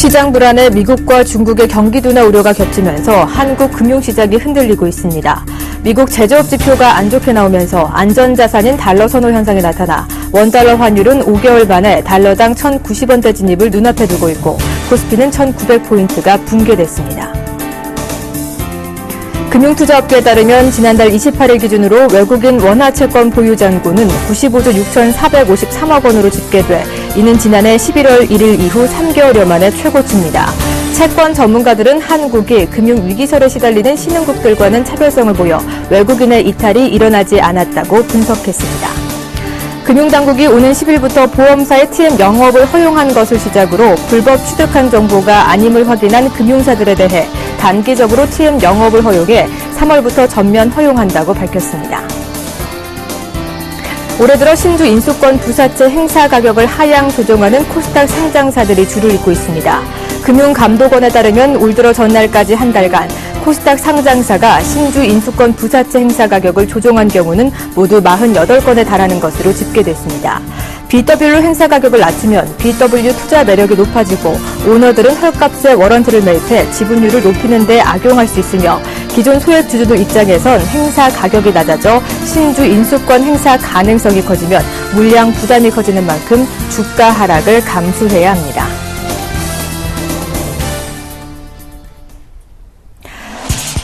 시장 불안에 미국과 중국의 경기 둔화 우려가 겹치면서 한국 금융시장이 흔들리고 있습니다. 미국 제조업 지표가 안 좋게 나오면서 안전자산인 달러 선호 현상이 나타나 원달러 환율은 5개월 만에 달러당 1,090원대 진입을 눈앞에 두고 있고 코스피는 1,900포인트가 붕괴됐습니다. 금융투자업계에 따르면 지난달 28일 기준으로 외국인 원화채권 보유 잔고는 95조 6,453억 원으로 집계돼 이는 지난해 11월 1일 이후 3개월여 만에 최고치입니다. 채권 전문가들은 한국이 금융위기설에 시달리는 신흥국들과는 차별성을 보여 외국인의 이탈이 일어나지 않았다고 분석했습니다. 금융당국이 오는 10일부터 보험사의 TM 영업을 허용한 것을 시작으로 불법 취득한 정보가 아님을 확인한 금융사들에 대해 단기적으로 TM 영업을 허용해 3월부터 전면 허용한다고 밝혔습니다. 올해 들어 신주 인수권 부사채 행사 가격을 하향 조정하는 코스닥 상장사들이 줄을 잇고 있습니다. 금융감독원에 따르면 올 들어 전날까지 한 달간 코스닥 상장사가 신주 인수권 부사채 행사 가격을 조정한 경우는 모두 48건에 달하는 것으로 집계됐습니다. BW로 행사 가격을 낮추면 BW 투자 매력이 높아지고 오너들은 헐값에 워런트를 매입해 지분율을 높이는 데 악용할 수 있으며 기존 소액 주주들 입장에선 행사 가격이 낮아져 신주 인수권 행사 가능성이 커지면 물량 부담이 커지는 만큼 주가 하락을 감수해야 합니다.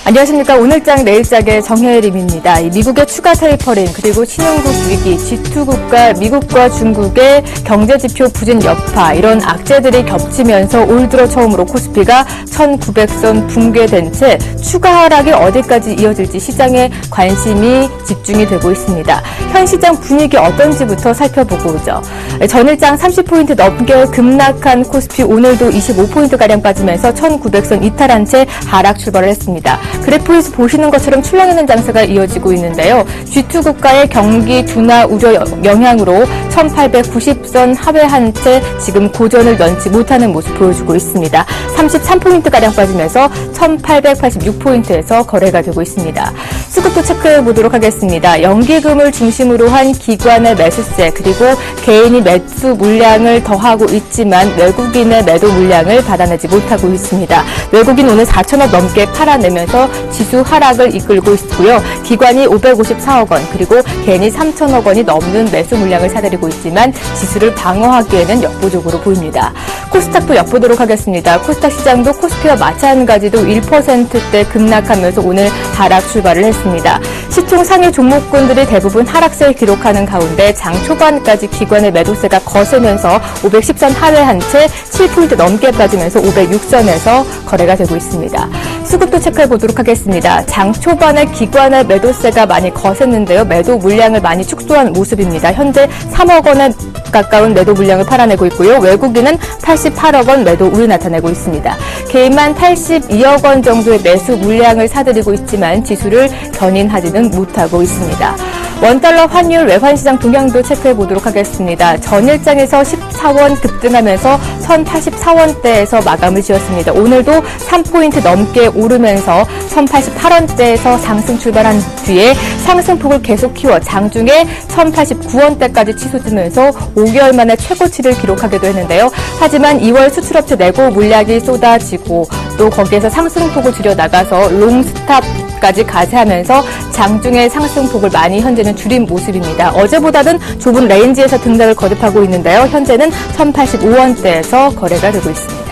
안녕하십니까. 오늘장 내일장의 정혜림입니다. 미국의 추가 테이퍼링 그리고 신흥국 위기, G2국가 미국과 중국의 경제지표 부진 여파 이런 악재들이 겹치면서 올 들어 처음으로 코스피가 1900선 붕괴된 채 추가 하락이 어디까지 이어질지 시장에 관심이 집중이 되고 있습니다. 현 시장 분위기 어떤지부터 살펴보고 오죠. 전일장 30포인트 넘게 급락한 코스피 오늘도 25포인트가량 빠지면서 1900선 이탈한 채 하락 출발을 했습니다. 그래프에서 보시는 것처럼 출렁이는 장세가 이어지고 있는데요. G2 국가의 경기 둔화 우려 영향으로 1890선 하회한 채 지금 고전을 면치 못하는 모습 보여주고 있습니다. 33포인트가량 빠지면서 1886포인트에서 거래가 되고 있습니다. 수급도 체크해 보도록 하겠습니다. 연기금을 중심으로 한 기관의 매수세 그리고 개인이 매수 물량을 더하고 있지만 외국인의 매도 물량을 받아내지 못하고 있습니다. 외국인 오늘 4천억 넘게 팔아내면서 지수 하락을 이끌고 있고요. 기관이 554억 원 그리고 개인이 3천억 원이 넘는 매수 물량을 사들이고 있지만 지수를 방어하기에는 역부족으로 보입니다. 코스닥도 엿보도록 하겠습니다. 코스닥 시장도 코스피와 마찬가지로 1%대 급락하면서 오늘 하락 출발을 했습니다. 시총 상위 종목군들이 대부분 하락세를 기록하는 가운데 장 초반까지 기관의 매도세가 거세면서 510선 하회한 채 7포인트 넘게 빠지면서 506선에서 거래가 되고 있습니다. 수급도 체크해 보도록 하겠습니다. 장 초반에 기관의 매도세가 많이 거셌는데요. 매도 물량을 많이 축소한 모습입니다. 현재 3억 원에 가까운 매도 물량을 팔아내고 있고요. 외국인은 88억 원 매도 우위 나타내고 있습니다. 개인만 82억 원 정도의 매수 물량을 사들이고 있지만 지수를 견인하지는 못하고 있습니다. 원달러 환율 외환시장 동향도 체크해 보도록 하겠습니다. 전일장에서 14원 급등하면서 1,084원대에서 마감을 지었습니다. 오늘도 3포인트 넘게 오르면서 1,088원대에서 상승 출발한 뒤에 상승폭을 계속 키워 장중에 1,089원대까지 치솟으면서 5개월 만에 최고치를 기록하기도 했는데요. 하지만 2월 수출업체 내고 물량이 쏟아지고 또 거기에서 상승폭을 줄여나가서 롱스탑까지 가세하면서 장중에 상승폭을 많이 현재는 줄인 모습입니다. 어제보다는 좁은 레인지에서 등락을 거듭하고 있는데요. 현재는 1,085원대에서 거래가 되고 있습니다.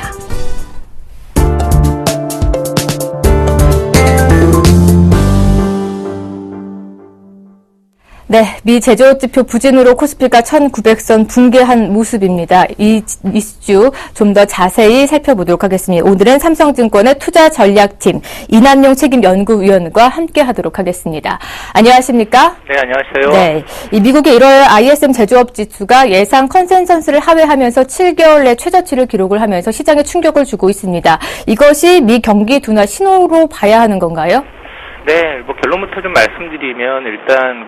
네, 미 제조업 지표 부진으로 코스피가 1900선 붕괴한 모습입니다. 이 이슈 좀 더 자세히 살펴보도록 하겠습니다. 오늘은 삼성증권의 투자전략팀 이남용 책임연구위원과 함께하도록 하겠습니다. 안녕하십니까? 네, 안녕하세요. 네, 이 미국의 1월 ISM 제조업 지수가 예상 컨센서스를 하회하면서 7개월 내 최저치를 기록을 하면서 시장에 충격을 주고 있습니다. 이것이 미 경기 둔화 신호로 봐야 하는 건가요? 네, 결론부터 좀 말씀드리면 일단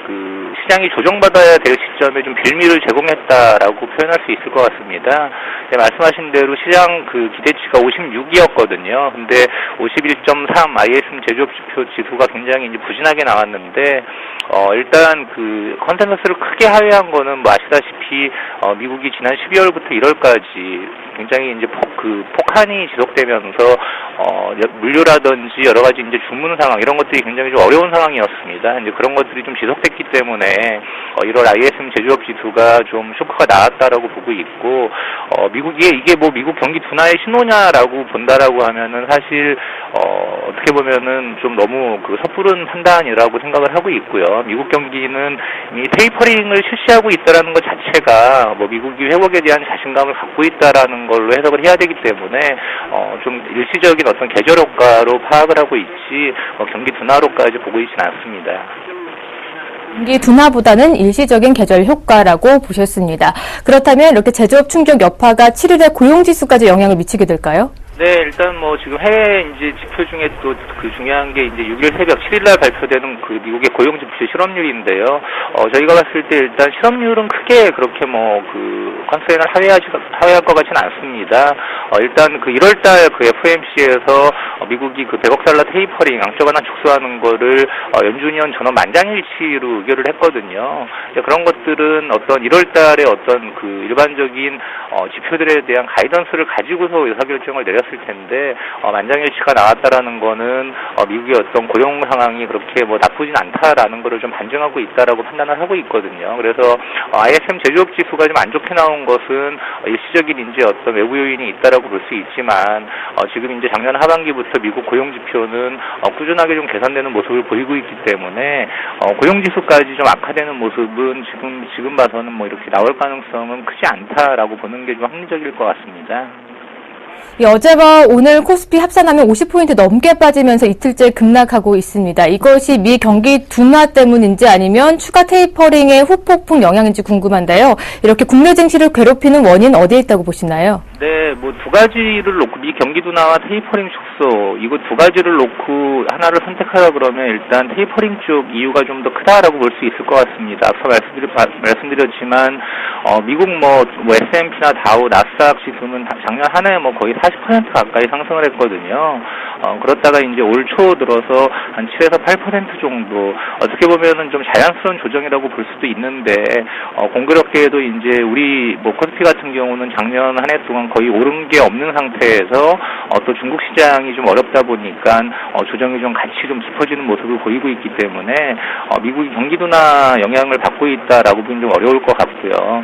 시장이 조정받아야 될 시점에 좀 빌미를 제공했다라고 표현할 수 있을 것 같습니다. 네, 말씀하신 대로 시장 기대치가 56이었거든요. 근데 51.3 ISM 제조업 지표 지수가 굉장히 이제 부진하게 나왔는데 일단 컨센서스를 크게 하회한 거는 아시다시피 미국이 지난 12월부터 1월까지 굉장히 이제 그 폭한이 지속되면서 물류라든지 여러 가지 이제 주문 상황 이런 것들이 굉장히 좀 어려운 상황이었습니다. 이제 그런 것들이 좀 지속됐기 때문에 1월 ISM 제조업 지수가 좀 쇼크가 나왔다라고 보고 있고 이게 뭐 미국 경기 둔화의 신호냐라고 본다라고 하면은 사실 어떻게 보면은 좀 너무 그 섣부른 판단이라고 생각을 하고 있고요. 미국 경기는 이미 테이퍼링을 실시하고 있다라는 것 자체가 뭐 미국이 회복에 대한 자신감을 갖고 있다라는 걸로 해석을 해야 되기 때문에 좀 일시적인 어떤 계절 효과로 파악을 하고 있지 경기 둔화로까지 보고 있지는 않습니다. 경기 둔화보다는 일시적인 계절 효과라고 보셨습니다. 그렇다면 이렇게 제조업 충격 여파가 7일에 고용지수까지 영향을 미치게 될까요? 네, 일단 뭐 지금 해외 이제 지표 중에 또 그 중요한 게 이제 6일 새벽 7일날 발표되는 그 미국의 고용지표 실업률인데요. 저희가 봤을 때 일단 실업률은 크게 그렇게 뭐 그 컨센을 하회할 것 같지는 않습니다. 일단 그 1월달 그 FOMC에서 미국이 그 100억 달러 테이퍼링 양적 완화 축소하는 거를 연준위원 전원 만장일치로 의결을 했거든요. 그런 것들은 어떤 1월달에 어떤 그 일반적인 지표들에 대한 가이던스를 가지고서 의사결정을 내렸을 텐데 만장일치가 나왔다라는 거는 미국의 어떤 고용 상황이 그렇게 뭐 나쁘진 않다라는 거를 좀 반증하고 있다라고 판단을 하고 있거든요. 그래서 ISM 제조업 지수가 좀 안 좋게 나온 것은 일시적인 이제 어떤 외부 요인이 있다라고 볼 수 있지만 지금 이제 작년 하반기부터 미국 고용 지표는 꾸준하게 좀 개선되는 모습을 보이고 있기 때문에 고용 지수까지 좀 악화되는 모습은 지금 봐서는 뭐 이렇게 나올 가능성은 크지 않다라고 보는 게 좀 합리적일 것 같습니다. 어제와 오늘 코스피 합산하면 50포인트 넘게 빠지면서 이틀째 급락하고 있습니다. 이것이 미 경기 둔화 때문인지 아니면 추가 테이퍼링의 후폭풍 영향인지 궁금한데요. 이렇게 국내 증시를 괴롭히는 원인 어디에 있다고 보시나요? 네, 뭐 두 가지를 놓고 미 경기 둔화와 테이퍼링 축소 이거 두 가지를 놓고 하나를 선택하라 그러면 일단 테이퍼링 쪽 이유가 좀 더 크다라고 볼 수 있을 것 같습니다. 앞서 말씀드렸지만 미국 뭐 S&P나 다우, 나스닥 지수는 작년 한 해에 뭐 거의 40% 가까이 상승을 했거든요. 그렇다가 이제 올 초 들어서 한 7에서 8% 정도 어떻게 보면은 좀 자연스러운 조정이라고 볼 수도 있는데 공교롭게도 이제 우리 뭐 코스피 같은 경우는 작년 한 해 동안 거의 오른 게 없는 상태에서 또 중국 시장이 좀 어렵다 보니까 조정이 좀 같이 좀 깊어지는 모습을 보이고 있기 때문에 미국이 경기 둔화 영향을 받고 있다라고 보기는 좀 어려울 것 같고요.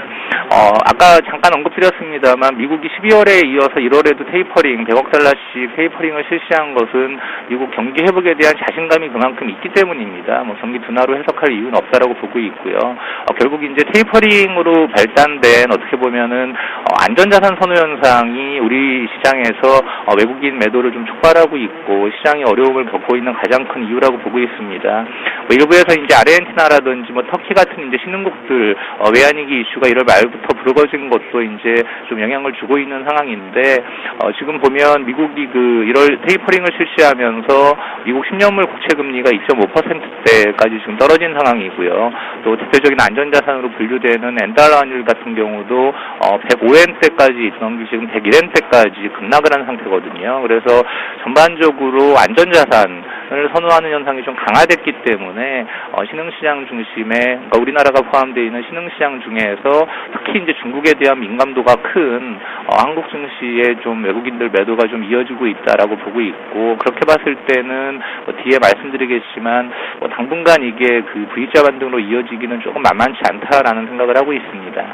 아까 잠깐 언급드렸습니다만 미국이 12월에 이어서 1월에도 테이퍼링 100억 달러씩 테이퍼링을 실시한 것은 미국 경기 회복에 대한 자신감이 그만큼 있기 때문입니다. 뭐 경기 둔화로 해석할 이유는 없다라고 보고 있고요. 결국 이제 테이퍼링으로 발단된 어떻게 보면은 안전자산 선호 현상이 우리 시장에서 외국인 매도를 좀 촉발하고 있고 시장이 어려움을 겪고 있는 가장 큰 이유라고 보고 있습니다. 뭐 일부에서 이제 아르헨티나라든지 뭐 터키 같은 이제 신흥국들 외환위기 이슈가 1월 말부터 불거진 것도 이제 좀 영향을 주고 있는 상황인데 지금 보면 미국이 그 1월 테이퍼링을 실시하면서 미국 10년물 국채 금리가 2.5%대까지 지금 떨어진 상황이고요. 또 대표적인 안전자산으로 분류되는 엔달러 환율 같은 경우도 105엔대까지 있던 게 지금 101엔대까지 급락을 한 상태거든요. 그래서 전반적으로 안전자산을 선호하는 현상이 좀 강화됐기 때문에 신흥시장 중심의 그러니까 우리나라가 포함되어 있는 신흥시장 중에서 특히 이제 중국에 대한 민감도가 큰 한국 증시에 좀 외국인들 매도가 좀 이어지고 있다라고 보고 있고 그렇게 봤을 때는 뒤에 말씀드리겠지만 당분간 이게 그 V자 반등으로 이어지기는 조금 만만치 않다라는 생각을 하고 있습니다.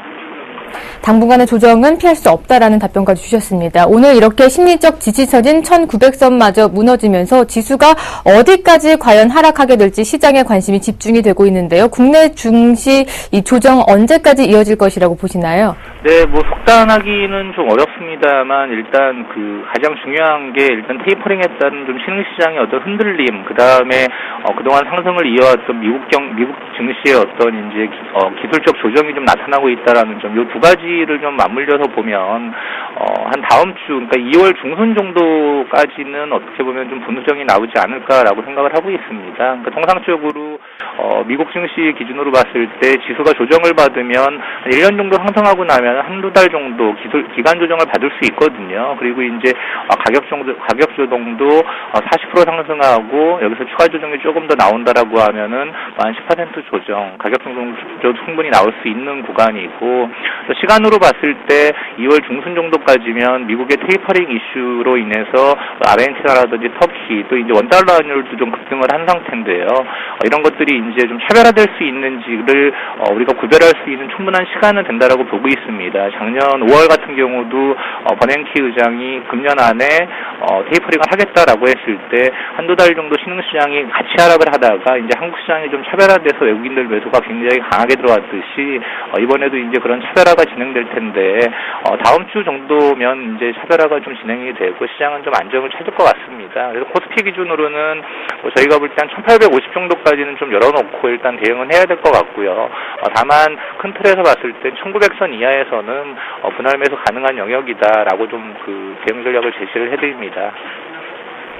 당분간의 조정은 피할 수 없다라는 답변까지 주셨습니다. 오늘 이렇게 심리적 지지선인 1900선마저 무너지면서 지수가 어디까지 과연 하락하게 될지 시장에 관심이 집중이 되고 있는데요. 국내 증시 이 조정 언제까지 이어질 것이라고 보시나요? 네, 뭐 속단하기는 좀 어렵습니다만 일단 그 가장 중요한 게 일단 테이퍼링에 따른 좀 신흥시장의 어떤 흔들림, 그 다음에 그동안 상승을 이어왔던 미국 증시의 어떤 이제 기술적 조정이 좀 나타나고 있다라는 점, 요 두 가지를 좀 맞물려서 보면 한 다음 주, 그러니까 2월 중순 정도까지는 어떻게 보면 좀 분수정이 나오지 않을까라고 생각을 하고 있습니다. 그러니까 통상적으로 미국 증시 기준으로 봤을 때 지수가 조정을 받으면 한 1년 정도 상승하고 나면 한두 달 정도 기간 조정을 받을 수 있거든요. 그리고 이제 가격 조정도 40% 상승하고 여기서 추가 조정이 조금 더 나온다라고 하면은 한 10% 조정, 가격 조정도 충분히 나올 수 있는 구간이고 그래서 시간으로 봤을 때 2월 중순 정도까지면 미국의 테이퍼링 이슈로 인해서 아르헨티나라든지 터키 또 이제 원달러 환율도 좀 급등을 한 상태인데요. 이런 것들이 이제 좀 차별화될 수 있는지를 우리가 구별할 수 있는 충분한 시간은 된다라고 보고 있습니다. 작년 5월 같은 경우도 버냉키 의장이 금년 안에 테이퍼링을 하겠다라고 했을 때 한두 달 정도 신흥시장이 같이 하락을 하다가 이제 한국 시장이 좀 차별화돼서 외국인들 매수가 굉장히 강하게 들어왔듯이 이번에도 이제 그런 차별화가 진행될 텐데 다음 주 정도면 이제 차별화가 좀 진행이 되고 시장은 좀 안정을 찾을 것 같습니다. 그래서 코스피 기준으로는 저희가 볼 때 한 1850 정도까지는 좀 열어놓고 일단 대응은 해야 될 것 같고요. 다만 큰 틀에서 봤을 때 1900선 이하에서는 분할 매수 가능한 영역이다라고 좀 그 대응 전략을 제시를 해드립니다.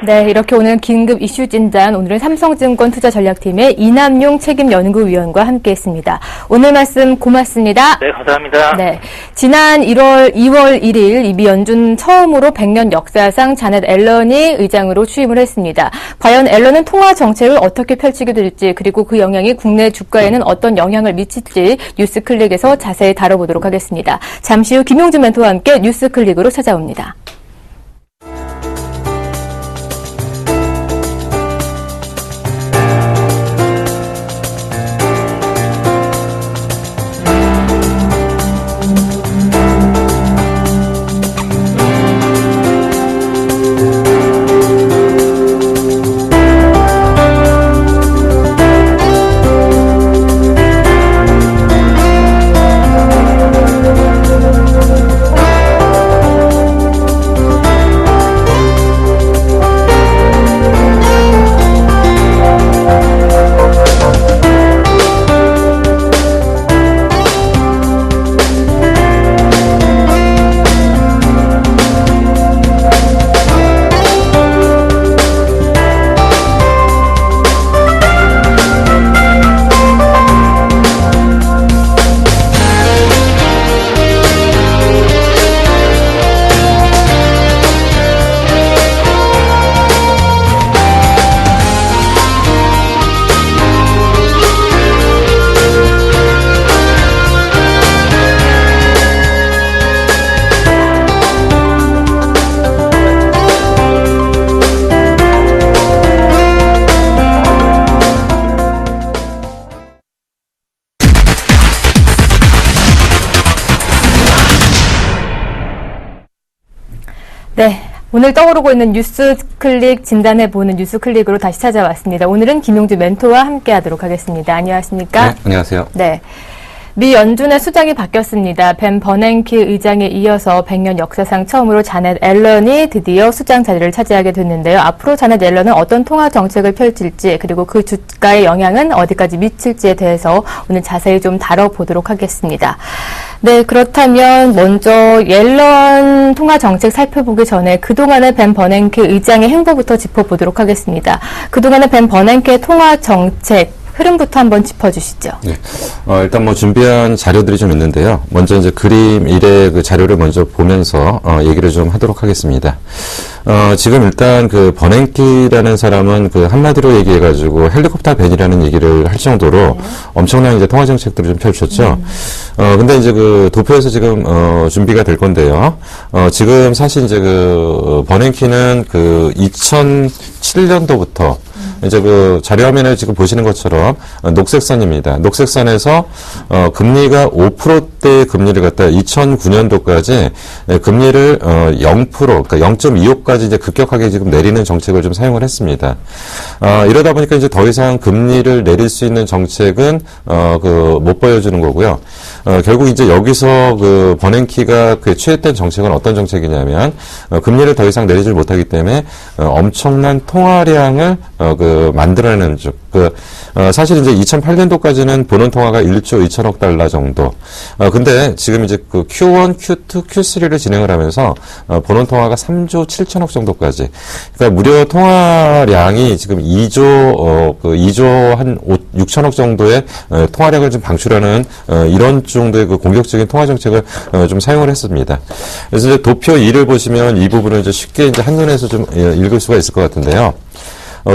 네, 이렇게 오늘 긴급 이슈 진단, 오늘은 삼성증권 투자전략팀의 이남용 책임연구위원과 함께했습니다. 오늘 말씀 고맙습니다. 네, 감사합니다. 네, 지난 2월 1일 이미 연준 처음으로 100년 역사상 자넷 앨런이 의장으로 취임을 했습니다. 과연 앨런은 통화 정책을 어떻게 펼치게 될지, 그리고 그 영향이 국내 주가에는 어떤 영향을 미칠지 뉴스클릭에서 자세히 다뤄보도록 하겠습니다. 잠시 후 김용준 멘토와 함께 뉴스클릭으로 찾아옵니다. 네, 오늘 떠오르고 있는 뉴스클릭 진단해보는 뉴스클릭으로 다시 찾아왔습니다. 오늘은 김용주 멘토와 함께하도록 하겠습니다. 안녕하십니까? 네, 안녕하세요. 네. 미 연준의 수장이 바뀌었습니다. 벤 버냉키 의장에 이어서 100년 역사상 처음으로 자넷 앨런이 드디어 수장 자리를 차지하게 됐는데요. 앞으로 자넷 앨런은 어떤 통화 정책을 펼칠지, 그리고 그 주가의 영향은 어디까지 미칠지에 대해서 오늘 자세히 좀 다뤄보도록 하겠습니다. 네, 그렇다면 먼저 옐런 통화 정책 살펴보기 전에 그동안의 벤 버냉키 의장의 행보부터 짚어보도록 하겠습니다. 그동안의 벤 버냉키의 통화 정책 흐름부터 한번 짚어주시죠. 네. 일단 뭐 준비한 자료들이 좀 있는데요. 먼저 이제 그림 1의 그 자료를 먼저 보면서 얘기를 좀 하도록 하겠습니다. 지금 일단 그 버냉키라는 사람은 그 한마디로 얘기해가지고 헬리콥터 벤이라는 얘기를 할 정도로 엄청난 이제 통화 정책들을 좀 펼쳤죠. 근데 이제 그 도표에서 지금 준비가 될 건데요. 지금 사실 이제 그 버냉키는 그 2007년도부터 이제 그 자료화면에 지금 보시는 것처럼 녹색선입니다. 녹색선에서 금리가 5%대의 금리를 갖다 2009년도까지 금리를 0%, 그러니까 0.25까지 이제 급격하게 지금 내리는 정책을 좀 사용을 했습니다. 이러다 보니까 이제 더 이상 금리를 내릴 수 있는 정책은 못 보여주는 거고요. 결국 이제 여기서 그 버냉키가 그 취했던 정책은 어떤 정책이냐면 금리를 더 이상 내리질 못하기 때문에 엄청난 통화량을 만들어내는 쪽. 사실 이제 2008년도까지는 보는 통화가 1조 2천억 달러 정도. 근데 지금 이제 그 Q1, Q2, Q3를 진행을 하면서 보는 통화가 3조 7천억 정도까지. 그러니까 무려 통화량이 지금 2조 한 6천억 정도의 통화량을 좀 방출하는 이런 정도의 그 공격적인 통화 정책을 좀 사용을 했습니다. 그래서 이제 도표 2를 보시면 이 부분을 이제 쉽게 이제 한눈에서 좀 읽을 수가 있을 것 같은데요.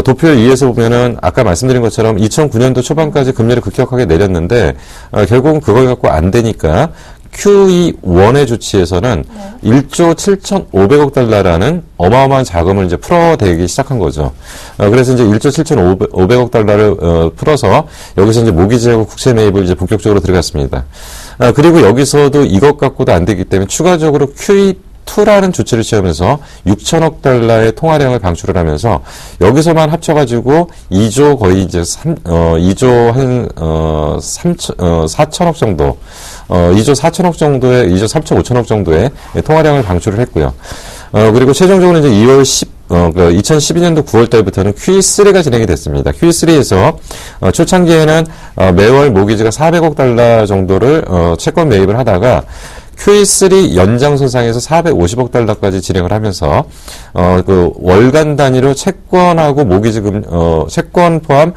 도표 2에서 보면은 아까 말씀드린 것처럼 2009년도 초반까지 금리를 급격하게 내렸는데 결국은 그걸 갖고 안 되니까 QE1의 조치에서는 1조 7,500억 달러라는 어마어마한 자금을 이제 풀어대기 시작한 거죠. 그래서 이제 1조 7,500억 달러를 풀어서 여기서 이제 모기지하고 국채 매입을 이제 본격적으로 들어갔습니다. 그리고 여기서도 이것 갖고도 안 되기 때문에 추가적으로 QE2라는 조치를 취하면서 6천억 달러의 통화량을 방출을 하면서 여기서만 합쳐가지고 2조 거의 이제 2조 한 4천억 정도 2조 4천억 정도의 2조 3천 5천억 정도의 통화량을 방출을 했고요. 그리고 최종적으로 이제 2012년도 9월 달부터는 QE3가 진행이 됐습니다. QE3에서 초창기에는 매월 모기지가 400억 달러 정도를 채권 매입을 하다가 QE3 연장선상에서 450억 달러까지 진행을 하면서 그 월간 단위로 채권하고 모기지금 채권 포함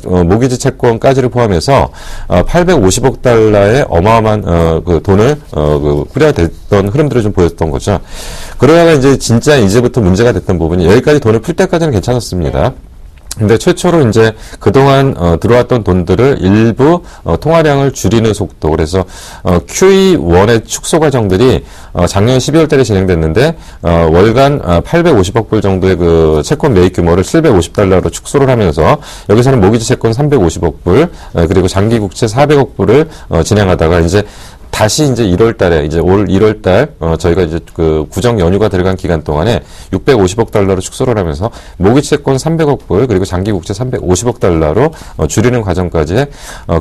모기지 채권까지를 포함해서 850억 달러의 어마어마한 그 돈을 뿌려댔던 흐름들을 좀 보였던 거죠. 그러다가 이제 진짜 이제부터 문제가 됐던 부분이 여기까지 돈을 풀 때까지는 괜찮았습니다. 근데 최초로 이제 그동안 들어왔던 돈들을 일부 통화량을 줄이는 속도, 그래서 QE1의 축소 과정들이 작년 12월 달에 진행됐는데 월간 850억 불 정도의 그 채권 매입 규모를 750달러로 축소를 하면서 여기서는 모기지 채권 350억 불 그리고 장기 국채 400억 불을 진행하다가 이제 다시 이제 1월 달에 이제 올 1월 달 저희가 이제 그 구정 연휴가 들어간 기간 동안에 650억 달러로 축소를 하면서 모기지 채권 300억 불 그리고 장기 국채 350억 달러로 줄이는 과정까지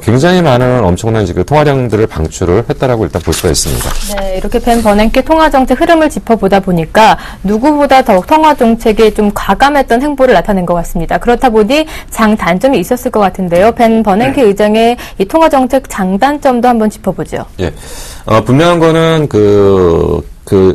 굉장히 많은 엄청난 지금 통화량들을 방출을 했다라고 일단 볼 수가 있습니다. 네, 이렇게 벤 버냉키 통화 정책 흐름을 짚어보다 보니까 누구보다 더욱 통화 정책이 좀 과감했던 행보를 나타낸 것 같습니다. 그렇다 보니 장단점이 있었을 것 같은데요. 벤 버냉키 의장의 이 통화 정책 장단점도 한번 짚어보죠. 예. 분명한 거는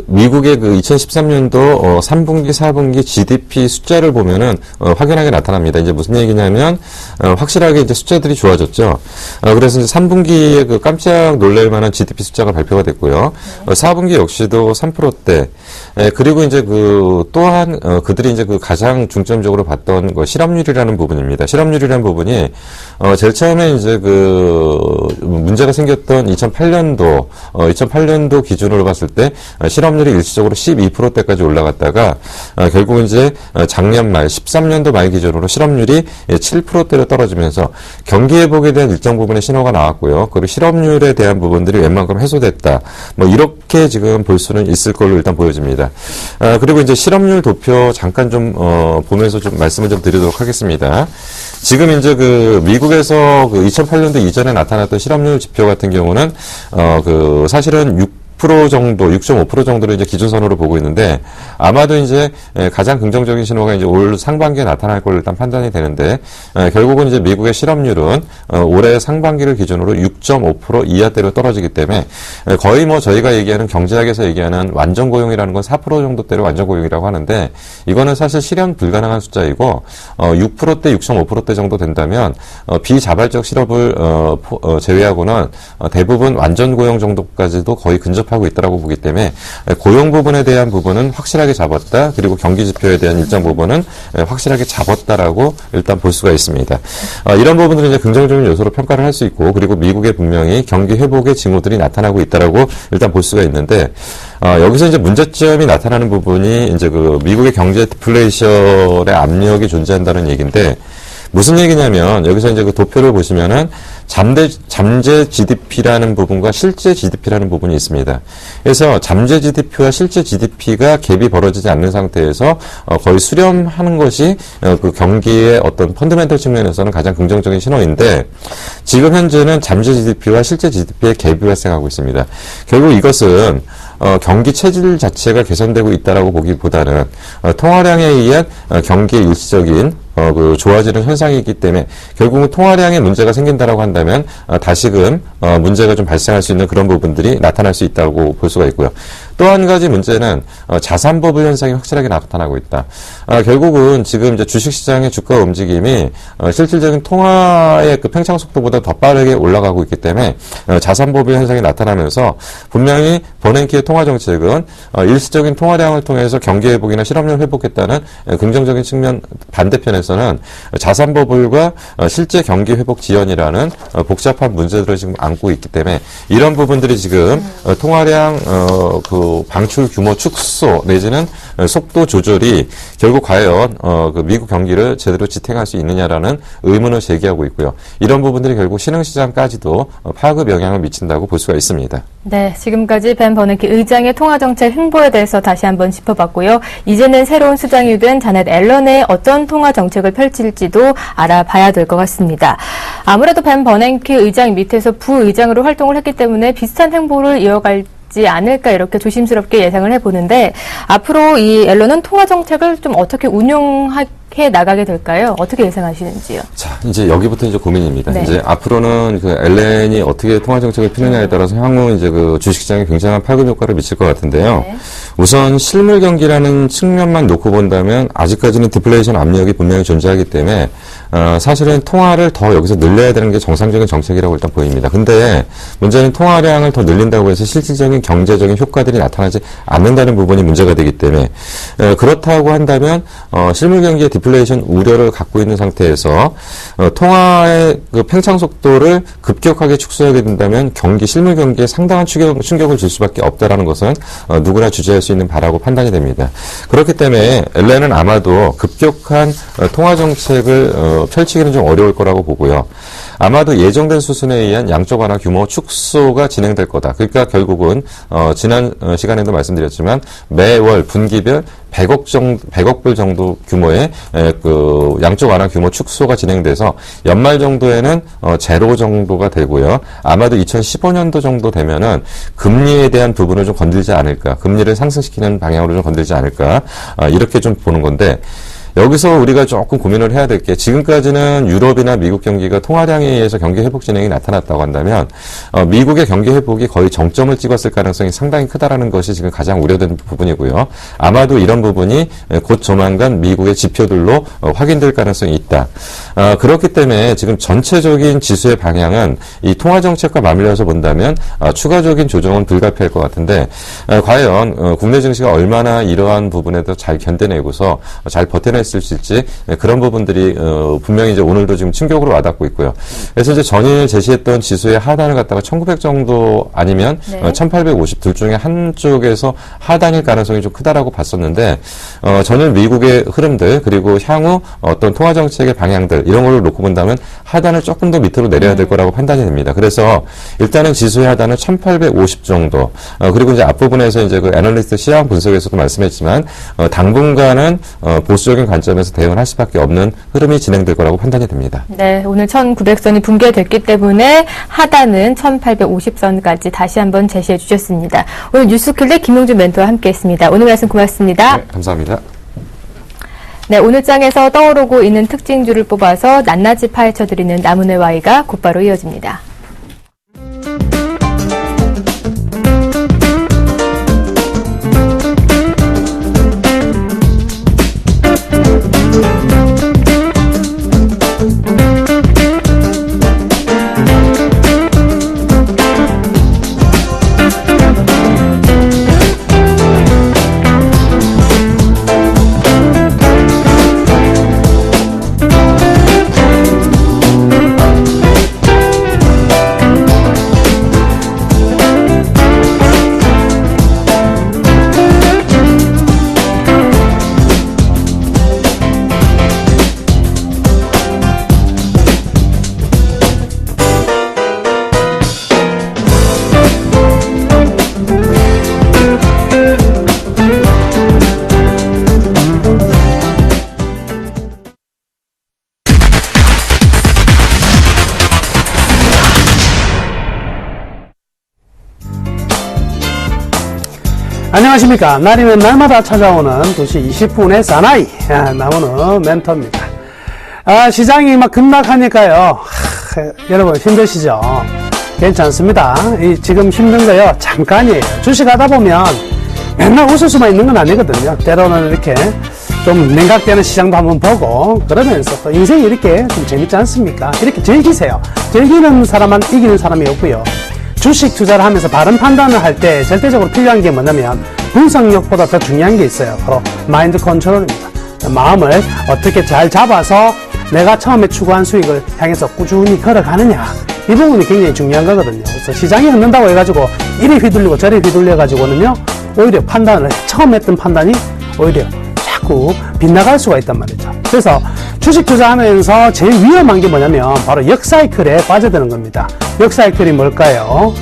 미국의 그 2013년도 3분기, 4분기 GDP 숫자를 보면은 확연하게 나타납니다. 이제 무슨 얘기냐면 확실하게 이제 숫자들이 좋아졌죠. 그래서 이제 3분기에 그 깜짝 놀랄 만한 GDP 숫자가 발표가 됐고요. 4분기 역시도 3%대. 그리고 이제 그 또한 그들이 이제 그 가장 중점적으로 봤던 그 실업률이라는 부분입니다. 실업률이라는 부분이 제일 처음에 이제 그 문제가 생겼던 2008년도 기준으로 봤을 때 실업률이 일시적으로 12%대까지 올라갔다가 결국 이제 작년 말 13년도 말 기준으로 실업률이 7%대로 떨어지면서 경기 회복에 대한 일정 부분의 신호가 나왔고요. 그리고 실업률에 대한 부분들이 웬만큼 해소됐다. 뭐 이렇게 지금 볼 수는 있을 걸로 일단 보여집니다. 그리고 이제 실업률 도표 잠깐 좀 보면서 좀 말씀을 좀 드리도록 하겠습니다. 지금 이제 그 미국에서 그 2008년도 이전에 나타났던 실업률 지표 같은 경우는 그 사실은 6% 정도, 6.5% 정도를 이제 기준선으로 보고 있는데 아마도 이제 가장 긍정적인 신호가 이제 올 상반기에 나타날 걸로 일단 판단이 되는데 결국은 이제 미국의 실업률은 올해 상반기를 기준으로 6.5% 이하대로 떨어지기 때문에 거의 뭐 저희가 얘기하는 경제학에서 얘기하는 완전 고용이라는 건 4% 정도대로 완전 고용이라고 하는데 이거는 사실 실현 불가능한 숫자이고 6%대, 6.5%대 정도 된다면 비자발적 실업을 제외하고는 대부분 완전 고용 정도까지도 거의 근접하고 있다라고 보기 때문에 고용 부분에 대한 부분은 확실하게 잡았다. 그리고 경기 지표에 대한 일정 부분은 확실하게 잡았다라고 일단 볼 수가 있습니다. 이런 부분들은 이제 긍정적인 요소로 평가를 할 수 있고 그리고 미국에 분명히 경기 회복의 징후들이 나타나고 있다라고 일단 볼 수가 있는데 여기서 이제 문제점이 나타나는 부분이 이제 그 미국의 경제 디플레이션의 압력이 존재한다는 얘기인데 무슨 얘기냐면 여기서 이제 그 도표를 보시면은 잠재 GDP라는 부분과 실제 GDP라는 부분이 있습니다. 그래서 잠재 GDP와 실제 GDP가 갭이 벌어지지 않는 상태에서 거의 수렴하는 것이 그 경기의 어떤 펀더멘털 측면에서는 가장 긍정적인 신호인데 지금 현재는 잠재 GDP와 실제 GDP의 갭이 발생하고 있습니다. 결국 이것은 경기 체질 자체가 개선되고 있다라고 보기보다는 통화량에 의한 경기의 일시적인 그 좋아지는 현상이기 때문에 결국은 통화량에 문제가 생긴다라고 한다면 다시금 문제가 좀 발생할 수 있는 그런 부분들이 나타날 수 있다고 볼 수가 있고요. 또 한 가지 문제는 자산 버블 현상이 확실하게 나타나고 있다. 결국은 지금 이제 주식시장의 주가 움직임이 실질적인 통화의 그 팽창 속도보다 더 빠르게 올라가고 있기 때문에 자산 버블 현상이 나타나면서 분명히 버냉키의 통화 정책은 일시적인 통화량을 통해서 경기 회복이나 실업률 회복했다는 긍정적인 측면, 반대편에서는 자산 버블과 실제 경기 회복 지연이라는 복잡한 문제들을 지금 안고 있기 때문에 이런 부분들이 지금 통화량 그 방출 규모 축소 내지는 속도 조절이 결국 과연 그 미국 경기를 제대로 지탱할 수 있느냐라는 의문을 제기하고 있고요. 이런 부분들이 결국 신흥시장까지도 파급 영향을 미친다고 볼 수가 있습니다. 네, 지금까지 벤 버냉키 의장의 통화정책 행보에 대해서 다시 한번 짚어봤고요. 이제는 새로운 수장이 된 자넷 앨런의 어떤 통화정책을 펼칠지도 알아봐야 될 것 같습니다. 아무래도 벤 버냉키 의장 밑에서 부의장으로 활동을 했기 때문에 비슷한 행보를 이어갈지 않을까 이렇게 조심스럽게 예상을 해보는데 앞으로 이 앨런은 통화정책을 좀 어떻게 운용해 나가게 될까요? 어떻게 예상하시는지요? 자, 이제 여기부터 이제 고민입니다. 네. 이제 앞으로는 그 앨런이 어떻게 통화 정책을 피느냐에 따라서 향후 이제 그 주식시장에 굉장한 파급 효과를 미칠 것 같은데요. 네. 우선 실물 경기라는 측면만 놓고 본다면 아직까지는 디플레이션 압력이 분명히 존재하기 때문에 사실은 통화를 더 여기서 늘려야 되는 게 정상적인 정책이라고 일단 보입니다. 근데 문제는 통화량을 더 늘린다고 해서 실질적인 경제적인 효과들이 나타나지 않는다는 부분이 문제가 되기 때문에 그렇다고 한다면 실물 경기의 디플레이션 우려를 갖고 있는 상태에서 통화의 그 팽창 속도를 급격하게 축소하게 된다면 실물 경기에 상당한 충격을 줄 수밖에 없다라는 것은 누구나 주제할 수 있는 바라고 판단이 됩니다. 그렇기 때문에 앨런은 아마도 급격한 통화 정책을 펼치기는 좀 어려울 거라고 보고요. 아마도 예정된 수순에 의한 양적 완화 규모 축소가 진행될 거다. 그러니까 결국은 지난 시간에도 말씀드렸지만 매월 분기별 100억 불 정도 규모의 그 양적 완화 규모 축소가 진행돼서 연말 정도에는 제로 정도가 되고요. 아마도 2015년도 정도 되면은 금리에 대한 부분을 좀 건들지 않을까. 금리를 상승시키는 방향으로 좀 건들지 않을까. 이렇게 좀 보는 건데 여기서 우리가 조금 고민을 해야 될 게 지금까지는 유럽이나 미국 경기가 통화량에 의해서 경기 회복 진행이 나타났다고 한다면 미국의 경기 회복이 거의 정점을 찍었을 가능성이 상당히 크다라는 것이 지금 가장 우려되는 부분이고요. 아마도 이런 부분이 곧 조만간 미국의 지표들로 확인될 가능성이 있다. 그렇기 때문에 지금 전체적인 지수의 방향은 이 통화 정책과 맞물려서 본다면 추가적인 조정은 불가피할 것 같은데 과연 국내 증시가 얼마나 이러한 부분에도 잘 견뎌내고서 잘 버텨낼 수 있을지 그런 부분들이 분명히 이제 오늘도 지금 충격으로 와닿고 있고요. 그래서 이제 전일 제시했던 지수의 하단을 갖다가 1900 정도 아니면 1850 둘 중에 한쪽에서 하단일 가능성이 좀 크다라고 봤었는데 전일 미국의 흐름들 그리고 향후 어떤 통화 정책의 방향들 이런 걸 놓고 본다면 하단을 조금 더 밑으로 내려야 될 거라고 판단이 됩니다. 그래서 일단은 지수의 하단은 1850 정도 그리고 이제 앞부분에서 이제 그 애널리스트 시장 분석에서도 말씀했지만 당분간은 보수적인 관점에서 대응을 할 수밖에 없는 흐름이 진행될 거라고 판단이 됩니다. 네, 오늘 1900선이 붕괴됐기 때문에 하단은 1850선까지 다시 한번 제시해 주셨습니다. 오늘 뉴스킬레 김용준 멘토와 함께했습니다. 오늘 말씀 고맙습니다. 네, 감사합니다. 네, 오늘 장에서 떠오르고 있는 특징주를 뽑아서 낱낱이 파헤쳐드리는 나문의 와이가 곧바로 이어집니다. 안녕하십니까. 날이면 날마다 찾아오는 2시 20분의 사나이 나오는 멘토입니다. 시장이 막 급락하니까요. 여러분 힘드시죠? 괜찮습니다. 지금 힘든 거요 잠깐이에요. 주식 하다 보면 맨날 웃을 수만 있는 건 아니거든요. 때로는 이렇게 좀 냉각되는 시장도 한번 보고 그러면서 또 인생이 이렇게 좀 재밌지 않습니까? 이렇게 즐기세요. 즐기는 사람만 이기는 사람이 없고요. 주식 투자를 하면서 바른 판단을 할 때 절대적으로 필요한 게 뭐냐면 분석력보다 더 중요한 게 있어요. 바로 마인드 컨트롤입니다. 마음을 어떻게 잘 잡아서 내가 처음에 추구한 수익을 향해서 꾸준히 걸어가느냐, 이 부분이 굉장히 중요한 거거든요. 그래서 시장이 흔든다고 해가지고 이리 휘둘리고 저리 휘둘려가지고는요, 오히려 처음 했던 판단이 오히려 자꾸 빗나갈 수가 있단 말이죠. 그래서 주식 투자하면서 제일 위험한 게 뭐냐면 바로 역사이클에 빠져드는 겁니다. 역사이클이 뭘까요?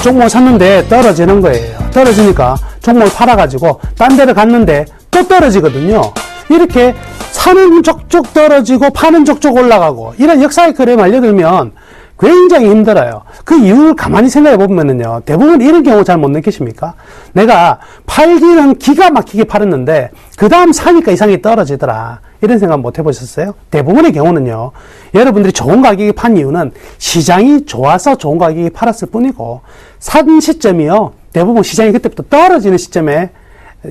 종목 샀는데 떨어지는 거예요. 떨어지니까 종목을 팔아가지고 딴 데를 갔는데 또 떨어지거든요. 이렇게 사는 족족 떨어지고 파는 족족 올라가고 이런 역사이클에 말려들면 굉장히 힘들어요. 그 이유를 가만히 생각해 보면은요, 대부분 이런 경우 잘 못 느끼십니까? 내가 팔기는 기가 막히게 팔았는데 그 다음 사니까 이상이 떨어지더라, 이런 생각 못 해보셨어요? 대부분의 경우는요, 여러분들이 좋은 가격에 판 이유는 시장이 좋아서 좋은 가격에 팔았을 뿐이고, 산 시점이요, 대부분 시장이 그때부터 떨어지는 시점에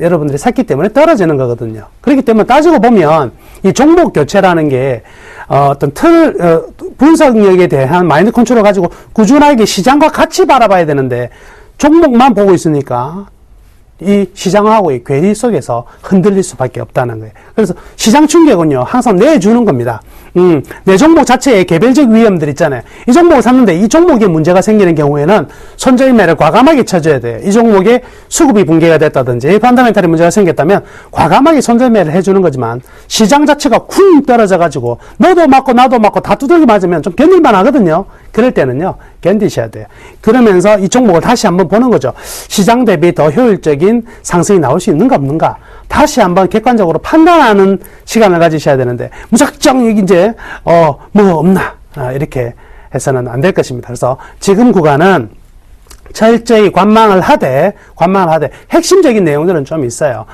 여러분들이 샀기 때문에 떨어지는 거거든요. 그렇기 때문에 따지고 보면 이 종목 교체라는 게 어떤 분석력에 대한 마인드 컨트롤을 가지고 꾸준하게 시장과 같이 바라봐야 되는데 종목만 보고 있으니까 이 시장하고의 괴리 속에서 흔들릴 수밖에 없다는 거예요. 그래서 시장 충격은요, 항상 내주는 겁니다. 내 종목 자체에 개별적 위험들 있잖아요. 이 종목을 샀는데 이 종목에 문제가 생기는 경우에는 손절매를 과감하게 쳐줘야 돼요. 이 종목에 수급이 붕괴가 됐다든지 펀더멘탈에 문제가 생겼다면 과감하게 손절매를 해주는 거지만, 시장 자체가 쿵 떨어져가지고 너도 맞고 나도 맞고 다 두들기 맞으면 좀 견딜만 하거든요. 그럴 때는요, 견디셔야 돼요. 그러면서 이 종목을 다시 한번 보는 거죠. 시장 대비 더 효율적인 상승이 나올 수 있는가 없는가, 다시 한번 객관적으로 판단하는 시간을 가지셔야 되는데, 무작정 이제 뭐 없나 이렇게 해서는 안 될 것입니다. 그래서 지금 구간은 철저히 관망을 하되 핵심적인 내용들은 좀 있어요.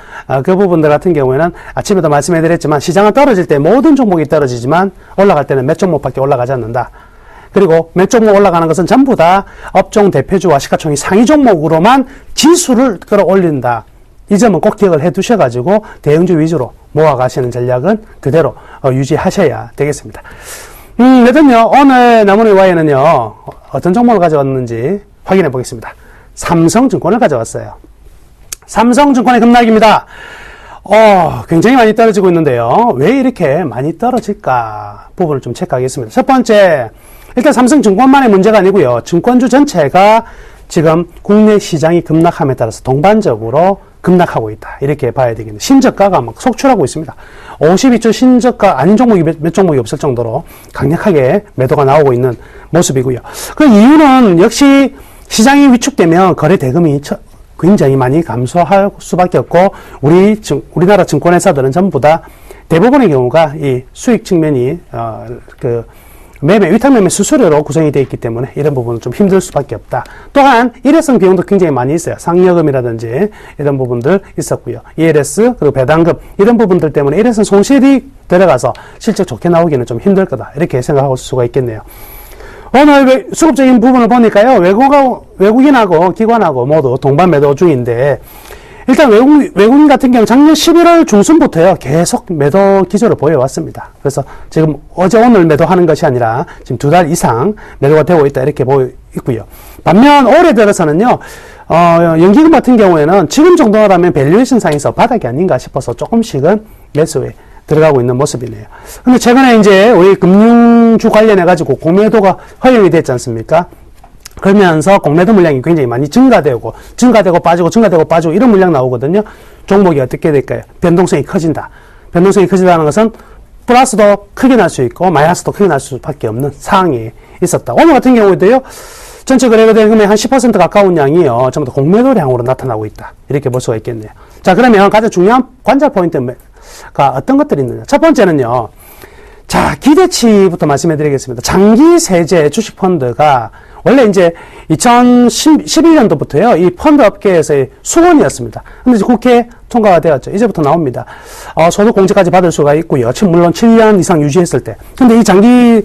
그 부분들 같은 경우에는 아침에도 말씀해드렸지만, 시장은 떨어질 때 모든 종목이 떨어지지만 올라갈 때는 몇 종목밖에 올라가지 않는다. 그리고 몇 종목 올라가는 것은 전부 다 업종 대표주와 시가총액 상위 종목으로만 지수를 끌어올린다. 이 점은 꼭 기억을 해 두셔가지고 대형주 위주로 모아가시는 전략은 그대로 유지하셔야 되겠습니다. 여튼요, 오늘 나무늘와에는요, 어떤 종목을 가져왔는지 확인해 보겠습니다. 삼성증권을 가져왔어요. 삼성증권의 급락입니다. 굉장히 많이 떨어지고 있는데요. 왜 이렇게 많이 떨어질까 부분을 좀 체크하겠습니다. 첫 번째, 일단 삼성증권만의 문제가 아니고요, 증권주 전체가 지금 국내 시장이 급락함에 따라서 동반적으로 급락하고 있다, 이렇게 봐야 되겠네요. 신저가가 막 속출하고 있습니다. 52주 신저가 아닌 종목이 몇 종목이 없을 정도로 강력하게 매도가 나오고 있는 모습이고요. 그 이유는 역시 시장이 위축되면 거래 대금이 굉장히 많이 감소할 수밖에 없고, 우리나라 증권회사들은 전부 다 대부분의 경우가 이 수익 측면이 위탁매매 수수료로 구성이 되어 있기 때문에 이런 부분은 좀 힘들 수밖에 없다. 또한 일회성 비용도 굉장히 많이 있어요. 상여금이라든지 이런 부분들 있었고요. ELS 그리고 배당금 이런 부분들 때문에 일회성 손실이 들어가서 실적 좋게 나오기는 좀 힘들 거다, 이렇게 생각할 수가 있겠네요. 오늘 수급적인 부분을 보니까요, 외국인하고 기관하고 모두 동반 매도 중인데, 일단 외국인 같은 경우 작년 11월 중순부터요, 계속 매도 기조를 보여왔습니다. 그래서 지금 어제 오늘 매도하는 것이 아니라 지금 2달 이상 매도가 되고 있다, 이렇게 보여 있고요. 반면 올해 들어서는요, 연기금 같은 경우에는 지금 정도라면 밸류에이션 상에서 바닥이 아닌가 싶어서 조금씩은 매수에 들어가고 있는 모습이네요. 근데 최근에 이제 우리 금융주 관련해가지고 공매도가 허용이 됐지 않습니까? 그러면서 공매도 물량이 굉장히 많이 증가되고 빠지고 이런 물량 나오거든요. 종목이 어떻게 될까요? 변동성이 커진다. 변동성이 커진다는 것은 플러스도 크게 날 수 있고 마이너스도 크게 날 수밖에 없는 상황이 있었다. 오늘 같은 경우에도 전체 거래가 대금의 한 10% 가까운 양이요, 전부 다 공매도량으로 나타나고 있다, 이렇게 볼 수가 있겠네요. 자, 그러면 가장 중요한 관찰 포인트가 어떤 것들이 있느냐. 첫 번째는요, 자, 기대치부터 말씀해 드리겠습니다. 장기 세제 주식펀드가 원래 이제 2011년도부터요, 이 펀드 업계에서의 수원이었습니다. 근데 이제 국회 통과가 되었죠. 이제부터 나옵니다. 소득 공제까지 받을 수가 있고요. 물론 7년 이상 유지했을 때. 근데 이 장기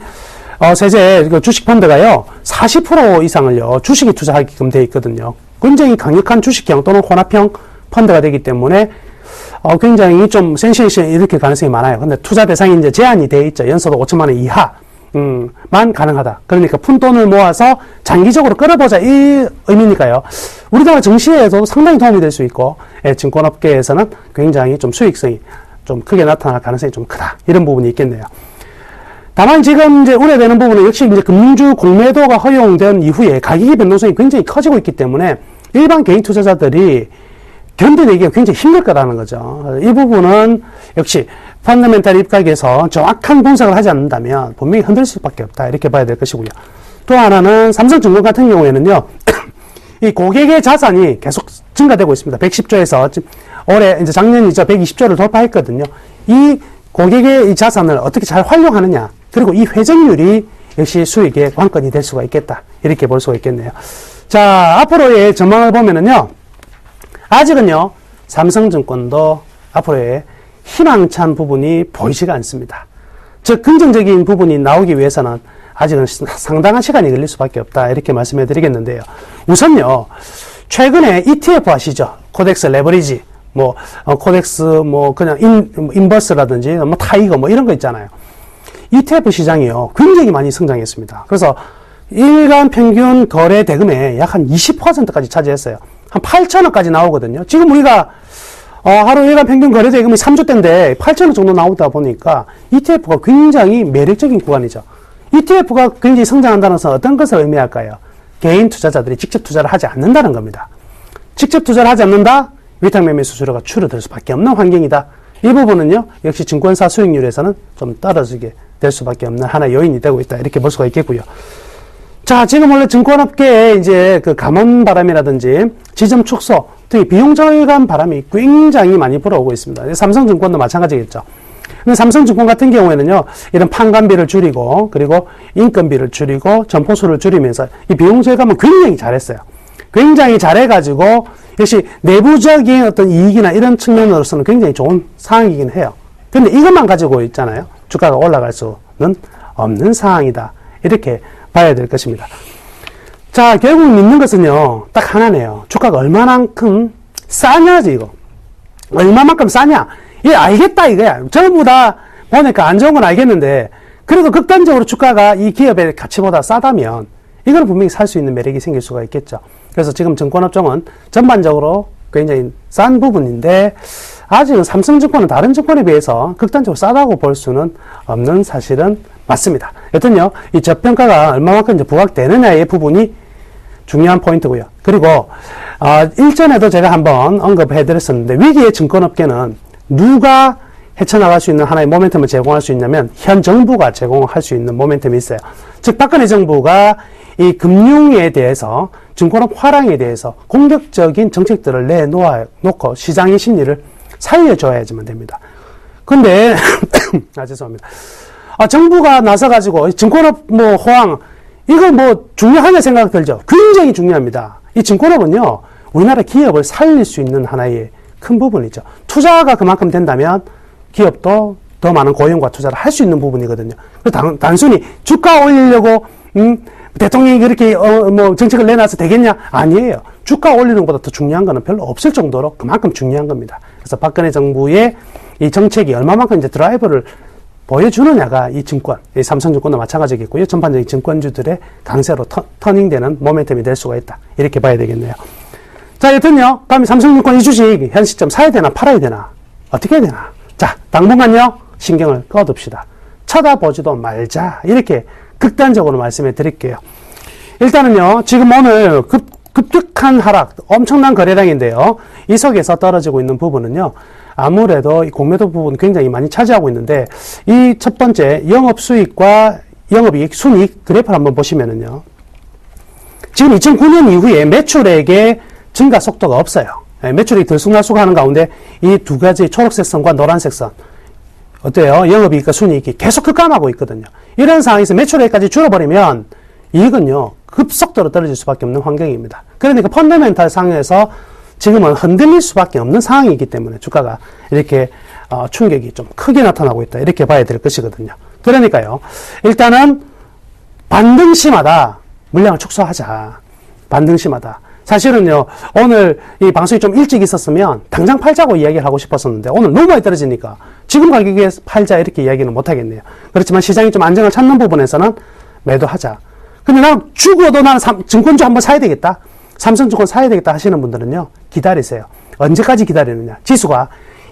세제 주식펀드가요, 40% 이상을요, 주식에 투자하게끔 되어 있거든요. 굉장히 강력한 주식형 또는 혼합형 펀드가 되기 때문에 굉장히 좀 센세이션 일으킬 가능성이 많아요. 근데 투자 대상이 이제 제한이 돼 있죠. 연소득 5천만 원 이하. 만 가능하다. 그러니까 푼돈을 모아서 장기적으로 끌어보자 이 의미니까요. 우리나라 증시에도 상당히 도움이 될 수 있고, 증권업계에서는 굉장히 좀 수익성이 좀 크게 나타날 가능성이 좀 크다. 이런 부분이 있겠네요. 다만 지금 이제 우려되는 부분은 역시 이제 금융주 공매도가 허용된 이후에 가격의 변동성이 굉장히 커지고 있기 때문에 일반 개인 투자자들이 견뎌내기가 굉장히 힘들 거라는 거죠. 이 부분은 역시 펀더멘탈 입각에서 정확한 분석을 하지 않는다면 분명히 흔들 수밖에 없다. 이렇게 봐야 될 것이고요. 또 하나는 삼성증권 같은 경우에는요, 이 고객의 자산이 계속 증가되고 있습니다. 110조에서 올해 이제 작년이죠. 120조를 돌파했거든요. 이 고객의 이 자산을 어떻게 잘 활용하느냐, 그리고 이 회전율이 역시 수익의 관건이 될 수가 있겠다. 이렇게 볼 수가 있겠네요. 자, 앞으로의 전망을 보면은요, 아직은요, 삼성증권도 앞으로의 희망찬 부분이 보이지가 않습니다. 즉, 긍정적인 부분이 나오기 위해서는 아직은 상당한 시간이 걸릴 수밖에 없다. 이렇게 말씀해 드리겠는데요. 우선요, 최근에 ETF 아시죠? 코덱스 레버리지, 코덱스, 그냥 인버스라든지, 타이거, 이런 거 있잖아요. ETF 시장이요, 굉장히 많이 성장했습니다. 그래서 일간 평균 거래 대금의 약 한 20%까지 차지했어요. 한 8천억까지 나오거든요. 지금 우리가 하루 일간 평균 거래 대금이 3조대인데 8천억 정도 나오다 보니까 ETF가 굉장히 매력적인 구간이죠. ETF가 굉장히 성장한다는 것은 어떤 것을 의미할까요? 개인 투자자들이 직접 투자를 하지 않는다는 겁니다. 직접 투자를 하지 않는다? 위탁매매 수수료가 줄어들 수밖에 없는 환경이다. 이 부분은요, 역시 증권사 수익률에서는 좀 떨어지게 될 수밖에 없는 하나의 요인이 되고 있다. 이렇게 볼 수가 있겠고요. 자, 지금 원래 증권업계에 이제 그 감원 바람이라든지 지점 축소, 특히 비용 절감 바람이 굉장히 많이 불어오고 있습니다. 삼성증권도 마찬가지겠죠. 근데 삼성증권 같은 경우에는요, 이런 판관비를 줄이고, 그리고 인건비를 줄이고, 점포수를 줄이면서 이 비용 절감은 굉장히 잘했어요. 굉장히 잘해가지고, 역시 내부적인 어떤 이익이나 이런 측면으로서는 굉장히 좋은 상황이긴 해요. 근데 이것만 가지고 있잖아요. 주가가 올라갈 수는 없는 상황이다. 이렇게 봐야 될 것입니다. 자, 결국 믿는 것은요, 딱 하나네요. 주가가 얼마만큼 싸냐지, 이거. 얼마만큼 싸냐. 이게 알겠다, 이거야. 전부 다 보니까 안 좋은 건 알겠는데, 그래도 극단적으로 주가가 이 기업의 가치보다 싸다면, 이거는 분명히 살 수 있는 매력이 생길 수가 있겠죠. 그래서 지금 증권업종은 전반적으로 굉장히 싼 부분인데, 아직은 삼성증권은 다른 증권에 비해서 극단적으로 싸다고 볼 수는 없는 사실은 맞습니다. 여튼요, 이 저평가가 얼마만큼 이제 부각되느냐의 부분이 중요한 포인트고요. 그리고, 일전에도 제가 한번 언급해 드렸었는데, 위기의 증권업계는 누가 헤쳐나갈 수 있는 하나의 모멘텀을 제공할 수 있냐면, 현 정부가 제공할 수 있는 모멘텀이 있어요. 즉, 박근혜 정부가 이 금융에 대해서, 증권업 화랑에 대해서 공격적인 정책들을 내놓고 시장의 심리를 살려줘야지만 됩니다. 근데, 죄송합니다. 정부가 나서가지고, 증권업 호황, 이거 중요하게 생각 들죠? 굉장히 중요합니다. 이 증권업은요, 우리나라 기업을 살릴 수 있는 하나의 큰 부분이죠. 투자가 그만큼 된다면, 기업도 더 많은 고용과 투자를 할 수 있는 부분이거든요. 단순히 주가 올리려고, 대통령이 그렇게, 정책을 내놔서 되겠냐? 아니에요. 주가 올리는 것보다 더 중요한 거는 별로 없을 정도로 그만큼 중요한 겁니다. 그래서 박근혜 정부의 이 정책이 얼마만큼 이제 드라이브를 보여주느냐가 이 증권, 이 삼성증권도 마찬가지겠고요. 전반적인 증권주들의 강세로 터닝되는 모멘텀이 될 수가 있다. 이렇게 봐야 되겠네요. 자, 여튼요, 그럼 삼성증권 이 주식 현 시점 사야 되나 팔아야 되나? 어떻게 해야 되나? 자, 당분간요, 신경을 꺼둡시다. 쳐다보지도 말자. 이렇게 극단적으로 말씀해 드릴게요. 일단은요, 지금 오늘 급격한 하락, 엄청난 거래량인데요. 이 속에서 떨어지고 있는 부분은요, 아무래도 이 공매도 부분 굉장히 많이 차지하고 있는데, 이 첫 번째 영업수익과 영업이익, 순이익 그래프를 한번 보시면은요, 지금 2009년 이후에 매출액의 증가 속도가 없어요. 매출액이 들쑥날쑥하는 가운데 이 두 가지 초록색 선과 노란색 선, 어때요? 영업이익과 순이익이 계속 급감하고 있거든요. 이런 상황에서 매출액까지 줄어버리면 이익은요, 급속도로 떨어질 수밖에 없는 환경입니다. 그러니까 펀더멘탈 상에서 지금은 흔들릴 수밖에 없는 상황이기 때문에 주가가 이렇게 충격이 좀 크게 나타나고 있다. 이렇게 봐야 될 것이거든요. 그러니까요, 일단은 반등시마다 물량을 축소하자. 반등시마다. 사실은요, 오늘 이 방송이 좀 일찍 있었으면 당장 팔자고 이야기를 하고 싶었었는데 오늘 너무 많이 떨어지니까 지금 가격에 팔자 이렇게 이야기는 못 하겠네요. 그렇지만 시장이 좀 안정을 찾는 부분에서는 매도하자. 근데 난 죽어도 나는 증권주 한번 사야 되겠다. 삼성증권 사야 되겠다 하시는 분들은요, 기다리세요. 언제까지 기다리느냐. 지수가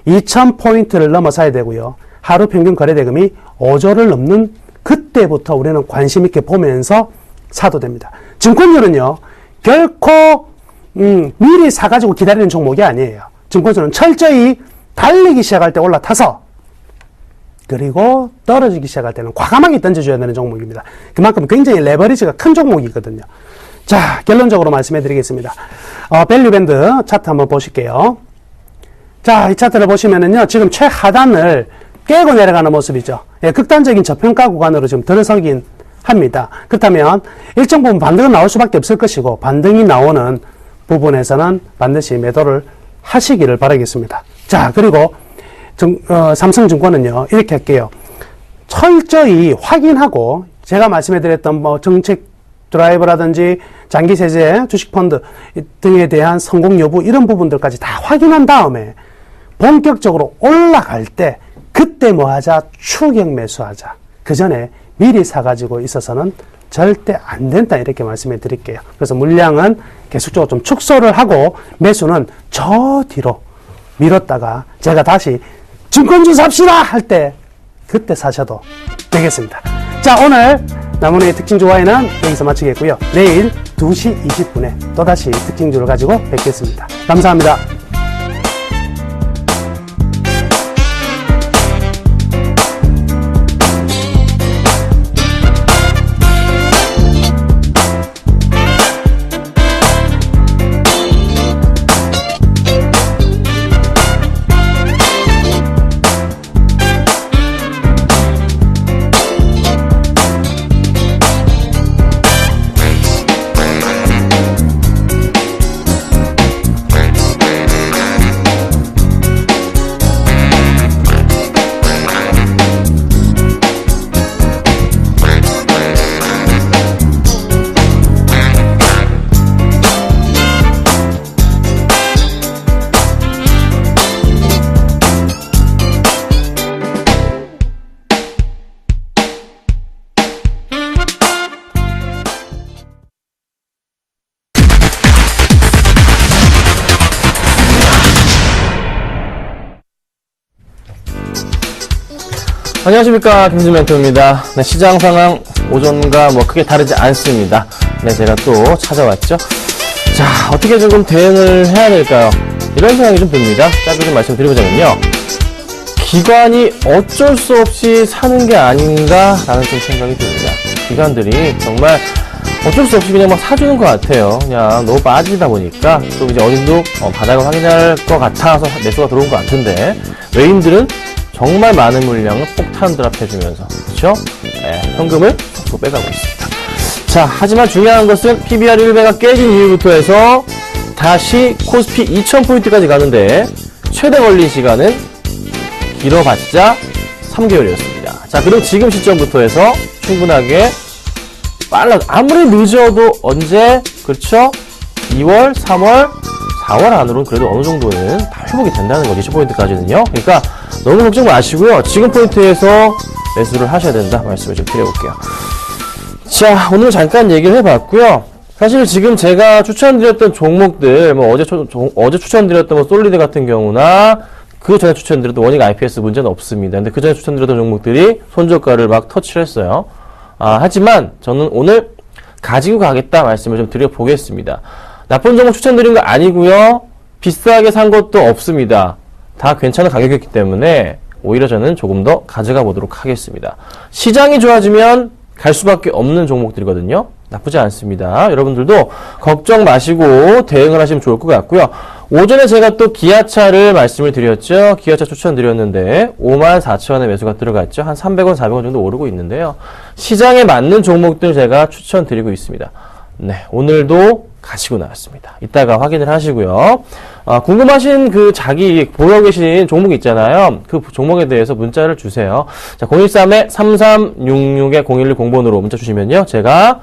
2000포인트를 넘어서야 되고요. 하루 평균 거래대금이 5조를 넘는 그때부터 우리는 관심 있게 보면서 사도 됩니다. 증권주는요, 결코 미리 사가지고 기다리는 종목이 아니에요. 증권주는 철저히 달리기 시작할 때 올라타서 그리고 떨어지기 시작할 때는 과감하게 던져줘야 되는 종목입니다. 그만큼 굉장히 레버리지가 큰 종목이거든요. 자, 결론적으로 말씀해 드리겠습니다. 밸류밴드 차트 한번 보실게요. 자, 이 차트를 보시면은요, 지금 최하단을 깨고 내려가는 모습이죠. 예, 극단적인 저평가 구간으로 지금 들어서긴 합니다. 그렇다면 일정 부분 반등은 나올 수밖에 없을 것이고, 반등이 나오는 부분에서는 반드시 매도를 하시기를 바라겠습니다. 자, 그리고 삼성증권은요, 이렇게 할게요. 철저히 확인하고, 제가 말씀해 드렸던 정책 드라이버라든지 장기세제, 주식펀드 등에 대한 성공 여부 이런 부분들까지 다 확인한 다음에 본격적으로 올라갈 때 그때 뭐 하자? 추격 매수하자. 그 전에 미리 사가지고 있어서는 절대 안 된다 이렇게 말씀해 드릴게요. 그래서 물량은 계속적으로 좀 축소를 하고 매수는 저 뒤로 미뤘다가 제가 다시 증권주 삽시다 할 때 그때 사셔도 되겠습니다. 자, 오늘 나무의 특징주 와이는 여기서 마치겠고요. 내일 2시 20분에 또다시 특징주를 가지고 뵙겠습니다. 감사합니다. 안녕하십니까, 김준 멘토입니다. 네, 시장 상황 오전과 뭐 크게 다르지 않습니다. 네, 제가 또 찾아왔죠. 자, 어떻게 조금 대응을 해야 될까요? 이런 생각이 좀 듭니다. 짧게 좀 말씀드리자면요, 기관이 어쩔 수 없이 사는 게 아닌가라는 좀 생각이 듭니다. 기관들이 정말 어쩔 수 없이 그냥 막 사주는 것 같아요. 그냥 너무 빠지다 보니까 또 이제 어딘도 바닥을 확인할 것 같아서 매수가 들어온 것 같은데, 외인들은 정말 많은 물량을 폭탄 드랍해주면서, 그쵸? 네, 현금을 또 빼가고 있습니다. 자, 하지만 중요한 것은 PBR 1배가 깨진 이후부터 해서 다시 코스피 2000포인트까지 가는데 최대 걸린 시간은 길어봤자 3개월이었습니다. 자, 그럼 지금 시점부터 해서 충분하게 아무리 늦어도 언제, 그렇죠? 2월, 3월, 4월 안으로는 그래도 어느 정도는 다 회복이 된다는 거죠. 20포인트까지는요. 그러니까 너무 걱정 마시고요. 지금 포인트에서 매수를 하셔야 된다 말씀을 좀 드려볼게요. 자, 오늘 잠깐 얘기를 해봤고요. 사실 지금 제가 추천드렸던 종목들, 뭐 어제 추천드렸던 뭐 솔리드 같은 경우나 그 전에 추천드렸던 원익 IPS 문제는 없습니다. 근데 그 전에 추천드렸던 종목들이 손저가를 막 터치를 했어요. 하지만 저는 오늘 가지고 가겠다 말씀을 좀 드려보겠습니다. 나쁜 종목 추천드린 거 아니고요. 비싸게 산 것도 없습니다. 다 괜찮은 가격이었기 때문에 오히려 저는 조금 더 가져가 보도록 하겠습니다. 시장이 좋아지면 갈 수밖에 없는 종목들이거든요. 나쁘지 않습니다. 여러분들도 걱정 마시고 대응을 하시면 좋을 것 같고요. 오전에 제가 또 기아차를 말씀을 드렸죠. 기아차 추천드렸는데 54,000원에 매수가 들어갔죠. 한 300원, 400원 정도 오르고 있는데요. 시장에 맞는 종목들 제가 추천드리고 있습니다. 네, 오늘도 가지고 나왔습니다. 이따가 확인을 하시고요. 궁금하신 그 자기 보유하고 계신 종목 있잖아요. 그 종목에 대해서 문자를 주세요. 자, 013-3366-0110번으로 문자 주시면요. 제가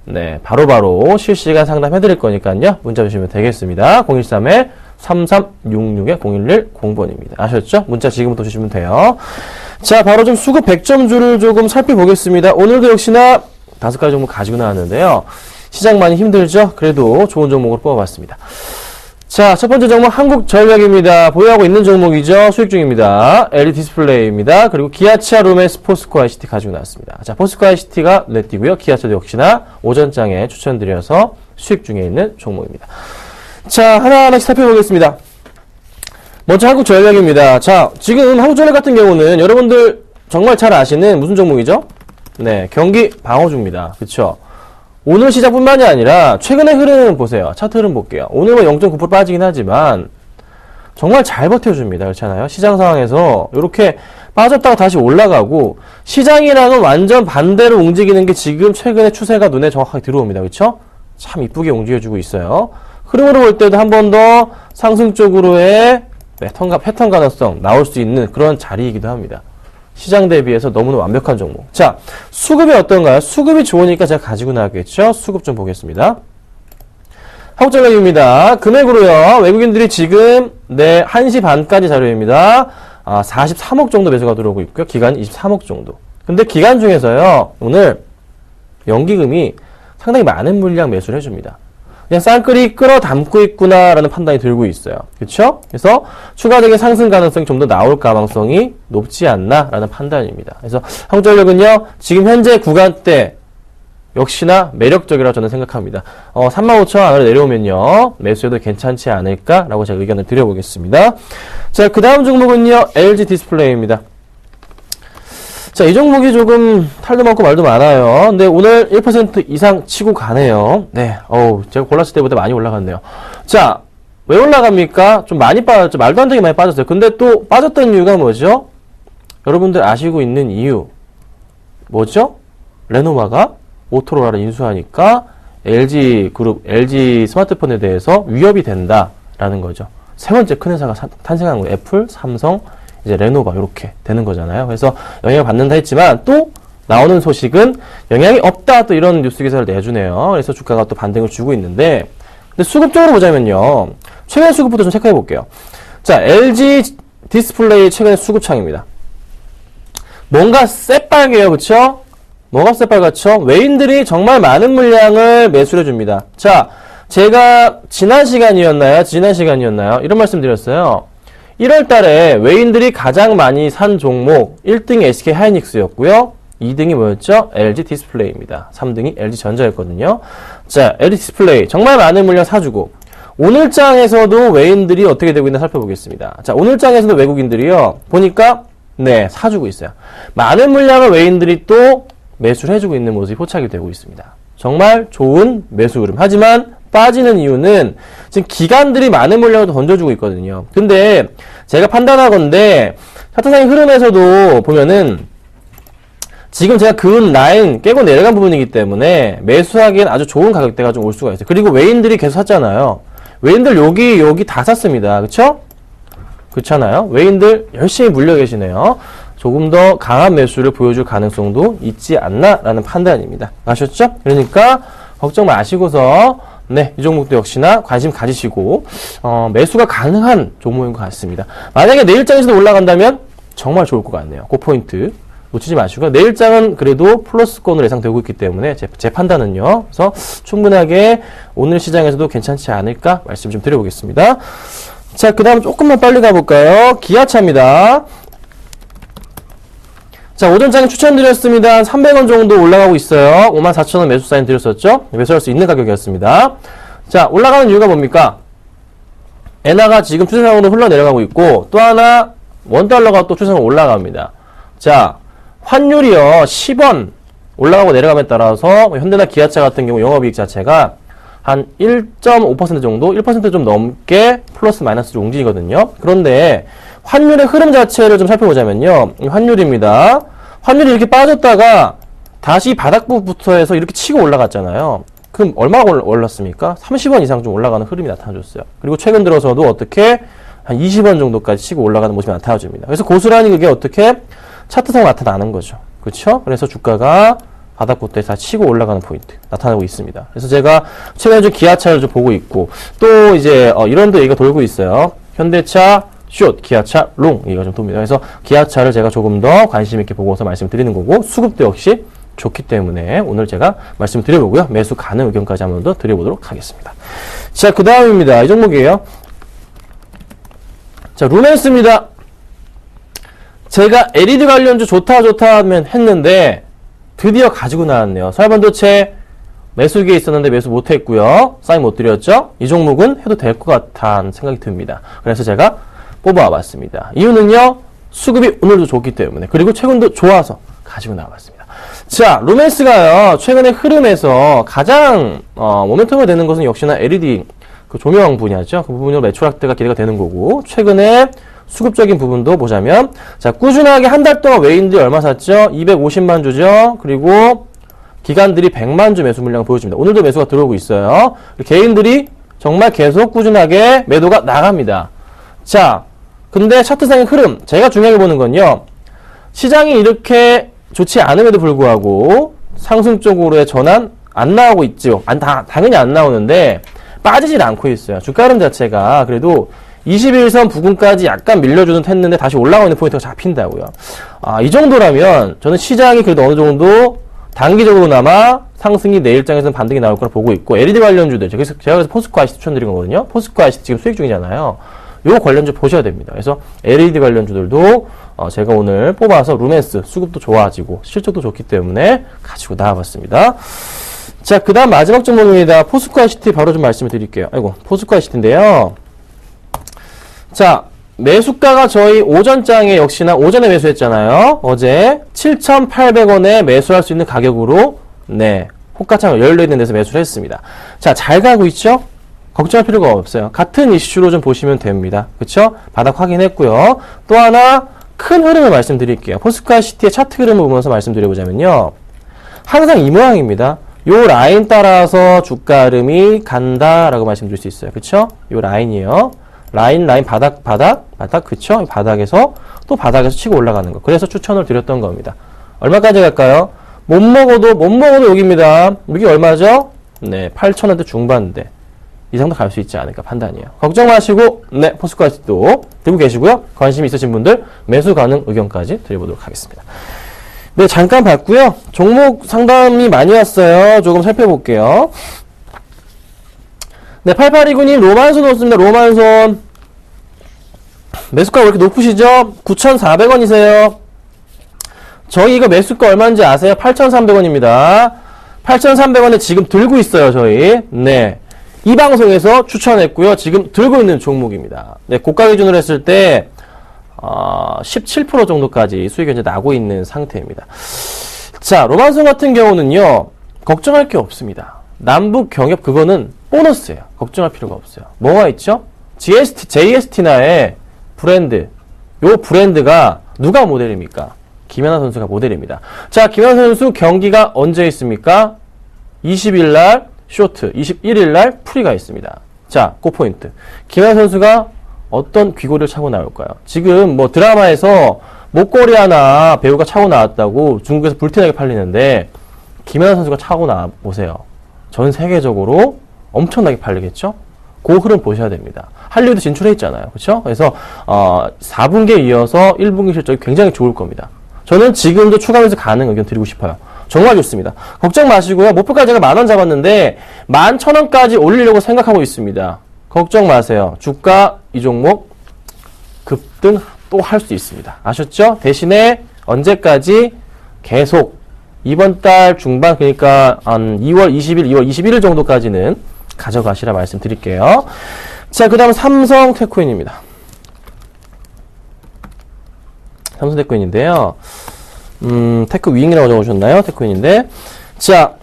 네, 바로바로 실시간 상담해 드릴 거니까요. 문자 주시면 되겠습니다. 013-3366-0110번입니다. 아셨죠? 문자 지금부터 주시면 돼요. 자, 바로 좀 수급 100점주를 조금 살펴보겠습니다. 오늘도 역시나 5가지 종목 가지고 나왔는데요. 시장 많이 힘들죠? 그래도 좋은 종목으로 뽑아봤습니다. 자, 첫 번째 종목 한국전력입니다. 보유하고 있는 종목이죠. 수익 중입니다. LED 디스플레이입니다. 그리고 기아차, 루멘스, 포스코 ICT 가지고 나왔습니다. 자, 포스코 ICT가 눈에 띄고요. 기아차도 역시나 오전장에 추천드려서 수익 중에 있는 종목입니다. 자, 하나하나씩 살펴보겠습니다. 먼저 한국전력입니다. 자, 지금 한국전력 같은 경우는 여러분들 정말 잘 아시는 무슨 종목이죠? 네, 경기 방어주입니다. 그쵸? 오늘 시장뿐만이 아니라 최근의 흐름 보세요. 차트 흐름 볼게요. 오늘은 0.9% 빠지긴 하지만 정말 잘 버텨줍니다. 그렇잖아요. 시장 상황에서 이렇게 빠졌다가 다시 올라가고 시장이랑은 완전 반대로 움직이는 게 지금 최근의 추세가 눈에 정확하게 들어옵니다. 그렇죠? 참 이쁘게 움직여주고 있어요. 흐름으로 볼 때도 한 번 더 상승 쪽으로의 패턴 가능성 나올 수 있는 그런 자리이기도 합니다. 시장 대비해서 너무나 완벽한 종목. 자, 수급이 어떤가요? 수급이 좋으니까 제가 가지고 나왔겠죠? 수급 좀 보겠습니다. 한국전력입니다. 금액으로요, 외국인들이 지금, 1시 반까지 자료입니다. 43억 정도 매수가 들어오고 있고요. 기간 23억 정도. 근데 기간 중에서요, 오늘 연기금이 상당히 많은 물량 매수를 해줍니다. 그냥 쌍끌이 끌어담고 있구나라는 판단이 들고 있어요. 그쵸? 그래서 추가적인 상승 가능성이 좀 더 나올 가능성이 높지 않나라는 판단입니다. 그래서 한국전력은요, 지금 현재 구간대 역시나 매력적이라고 저는 생각합니다. 35,000원 안으로 내려오면요, 매수해도 괜찮지 않을까라고 제가 의견을 드려보겠습니다. 자, 그 다음 종목은요, LG 디스플레이입니다. 자, 이 종목이 조금 탈도 많고 말도 많아요. 근데 오늘 1% 이상 치고 가네요. 네, 제가 골랐을 때보다 많이 올라갔네요. 자, 왜 올라갑니까? 좀 많이 빠졌죠. 말도 안 되게 많이 빠졌어요. 근데 또 빠졌던 이유가 뭐죠? 여러분들 아시고 있는 이유. 뭐죠? 레노마가 모토로라를 인수하니까 LG 그룹, LG 스마트폰에 대해서 위협이 된다라는 거죠. 세 번째 큰 회사가 탄생한 거예요. 애플, 삼성, 이제 레노바 이렇게 되는 거잖아요. 그래서 영향을 받는다 했지만 또 나오는 소식은 영향이 없다 또 이런 뉴스 기사를 내주네요. 그래서 주가가 또 반등을 주고 있는데, 근데 수급적으로 보자면요, 최근 수급부터 좀 체크해 볼게요. 자, LG 디스플레이 최근의 수급창입니다. 뭔가 새빨개요, 그쵸? 뭐가 새빨갛죠? 외인들이 정말 많은 물량을 매수해 줍니다. 자, 제가 지난 시간이었나요? 이런 말씀 드렸어요. 1월 달에 외인들이 가장 많이 산 종목 1등이 SK 하이닉스였고요. 2등이 뭐였죠? LG 디스플레이입니다. 3등이 LG 전자였거든요. 자, LG 디스플레이 정말 많은 물량 사주고, 오늘장에서도 외인들이 어떻게 되고 있나 살펴보겠습니다. 자, 오늘장에서도 외국인들이요, 보니까 사주고 있어요. 많은 물량을 외인들이 또 매수를 해주고 있는 모습이 포착이 되고 있습니다. 정말 좋은 매수 흐름. 하지만 빠지는 이유는 지금 기관들이 많은 물량을 던져주고 있거든요. 근데 제가 판단하건대 차트상의 흐름에서도 보면은 지금 제가 그은 라인 깨고 내려간 부분이기 때문에 매수하기엔 아주 좋은 가격대가 좀 올 수가 있어요. 그리고 외인들이 계속 샀잖아요. 외인들 여기 다 샀습니다. 그쵸? 그렇잖아요. 외인들 열심히 물려 계시네요. 조금 더 강한 매수를 보여줄 가능성도 있지 않나라는 판단입니다. 아셨죠? 그러니까 걱정 마시고서 이 종목도 역시나 관심 가지시고 매수가 가능한 종목인 것 같습니다. 만약에 내일장에서도 올라간다면 정말 좋을 것 같네요. 그 포인트 놓치지 마시고요. 내일장은 그래도 플러스권으로 예상되고 있기 때문에 제 판단은요. 그래서 충분하게 오늘 시장에서도 괜찮지 않을까 말씀 좀 드려보겠습니다. 자, 그 다음 조금만 빨리 가볼까요? 기아차입니다. 자, 오전장에 추천드렸습니다. 한 300원 정도 올라가고 있어요. 54,000원 매수 사인 드렸었죠? 매수할 수 있는 가격이었습니다. 자, 올라가는 이유가 뭡니까? 엔화가 지금 추세상으로 흘러내려가고 있고, 또 하나 원달러가 또 추세상으로 올라갑니다. 자, 환율이요, 10원 올라가고 내려감에 따라서 현대나 기아차 같은 경우 영업이익 자체가 한 1.5% 정도, 1% 좀 넘게 플러스 마이너스 좀 움직이거든요. 그런데 환율의 흐름 자체를 좀 살펴보자면요, 환율입니다. 환율이 이렇게 빠졌다가 다시 바닥부부터 해서 이렇게 치고 올라갔잖아요. 그럼 얼마나 올랐습니까? 30원 이상 좀 올라가는 흐름이 나타나줬어요. 그리고 최근 들어서도 어떻게 한 20원 정도까지 치고 올라가는 모습이 나타나줍니다. 그래서 고스란히 그게 어떻게 차트상 나타나는 거죠. 그렇죠? 그래서 주가가 바닥부터 다 치고 올라가는 포인트 나타나고 있습니다. 그래서 제가 최근에 좀 기아차를 좀 보고 있고, 또 이제 이런 데 얘기가 돌고 있어요. 현대차 숏, 기아차 롱 얘기가 좀 돕니다. 그래서 기아차를 제가 조금 더 관심 있게 보고서 말씀드리는 거고, 수급도 역시 좋기 때문에 오늘 제가 말씀드려보고요. 매수 가능 의견까지 한번 더 드려보도록 하겠습니다. 자, 그 다음입니다. 이 종목이에요. 자, 루멘스입니다. 제가 LED 관련주 좋다 하면 했는데 드디어 가지고 나왔네요. 설반도체 매수기에 있었는데 매수 못했고요. 사인 못 드렸죠? 이 종목은 해도 될 것 같다는 생각이 듭니다. 그래서 제가 뽑아봤습니다. 이유는요, 수급이 오늘도 좋기 때문에, 그리고 최근도 좋아서 가지고 나와봤습니다. 자, 루멘스가요, 최근의 흐름에서 가장 모멘텀이 되는 것은 역시나 LED 그 조명 분야죠. 그 부분으로 매출 확대가 기대가 되는 거고, 최근에 수급적인 부분도 보자면, 자, 꾸준하게 한 달 동안 외인들이 얼마 샀죠? 250만 주죠. 그리고 기관들이 100만 주 매수 물량을 보여줍니다. 오늘도 매수가 들어오고 있어요. 개인들이 정말 계속 꾸준하게 매도가 나갑니다. 자, 근데 차트상의 흐름, 제가 중요하게 보는 건요, 시장이 이렇게 좋지 않음에도 불구하고 상승 쪽으로의 전환 안 나오고 있죠. 당연히 안 나오는데 빠지질 않고 있어요. 주가 흐름 자체가 그래도 21선 부근까지 약간 밀려주는 했는데 다시 올라가고 있는 포인트가 잡힌다고요. 이 정도라면 저는 시장이 그래도 어느 정도 단기적으로나마 상승이 내일장에서는 반등이 나올 거라 보고 있고, LED 관련주들, 제가 그래서 포스코 IC 추천드린 거거든요. 포스코 IC 지금 수익 중이잖아요. 요 관련주 보셔야 됩니다. 그래서 LED 관련주들도 제가 오늘 뽑아서 루멘스 수급도 좋아지고 실적도 좋기 때문에 가지고 나와봤습니다. 자, 그 다음 마지막 종목입니다. 포스코 ICT 바로 좀 말씀을 드릴게요. 아이고, 포스코 ICT인데요. 자, 매수가가 저희 오전장에 역시나 오전에 매수했잖아요. 어제 7,800원에 매수할 수 있는 가격으로, 네, 호가창을 열려있는 데서 매수를 했습니다. 자, 잘 가고 있죠? 걱정할 필요가 없어요. 같은 이슈로 좀 보시면 됩니다. 그쵸? 바닥 확인했고요. 또 하나 큰 흐름을 말씀드릴게요. 포스코 ICT의 차트 흐름을 보면서 말씀드려보자면요, 항상 이 모양입니다. 요 라인 따라서 주가 흐름이 간다라고 말씀드릴 수 있어요. 그쵸? 요 라인이에요. 라인, 바닥, 그쵸? 바닥에서, 또 바닥에서 치고 올라가는 거. 그래서 추천을 드렸던 겁니다. 얼마까지 갈까요? 못 먹어도 여기입니다. 여기 얼마죠? 네, 8,000원대 중반대. 이 정도 갈 수 있지 않을까 판단이에요. 걱정 마시고, 네, 포스코 ICT도 들고 계시고요. 관심 있으신 분들, 매수 가능 의견까지 드려보도록 하겠습니다. 네, 잠깐 봤고요. 종목 상담이 많이 왔어요. 조금 살펴볼게요. 네, 8829님, 로만손 없습니다. 로만손. 매수가 왜 이렇게 높으시죠? 9,400원이세요. 저희 이거 매수가 얼마인지 아세요? 8,300원입니다. 8,300원에 지금 들고 있어요, 저희. 네. 이 방송에서 추천했고요. 지금 들고 있는 종목입니다. 네, 고가 기준으로 했을 때, 17% 정도까지 수익이 현재 나고 있는 상태입니다. 자, 로만손 같은 경우는요, 걱정할 게 없습니다. 남북 경협 그거는 보너스예요. 걱정할 필요가 없어요. 뭐가 있죠? JST나의 브랜드. 요 브랜드가 누가 모델입니까? 김연아 선수가 모델입니다. 자, 김연아 선수 경기가 언제 있습니까? 20일날 쇼트, 21일날 프리가 있습니다. 자, 그 포인트. 김연아 선수가 어떤 귀걸이를 차고 나올까요? 지금 뭐 드라마에서 목걸이 하나 배우가 차고 나왔다고 중국에서 불티나게 팔리는데, 김연아 선수가 차고 나보세요. 전 세계적으로 엄청나게 팔리겠죠? 그 흐름 보셔야 됩니다. 할리우드 진출해 있잖아요. 그렇죠? 그래서 4분기에 이어서 1분기 실적이 굉장히 좋을 겁니다. 저는 지금도 추가 매수 가능 의견 드리고 싶어요. 정말 좋습니다. 걱정 마시고요. 목표가 제가 10,000원 잡았는데 11,000원까지 올리려고 생각하고 있습니다. 걱정 마세요. 주가 이 종목 급등 또 할 수 있습니다. 아셨죠? 대신에 언제까지 계속 이번 달 중반, 그러니까 한 2월 20일, 2월 21일 정도까지는 가져가시라 말씀드릴게요. 자, 그 다음 삼성테크인입니다. 삼성테크인인데요. 테크윙이라고 적어주셨나요? 테크인인데. 자,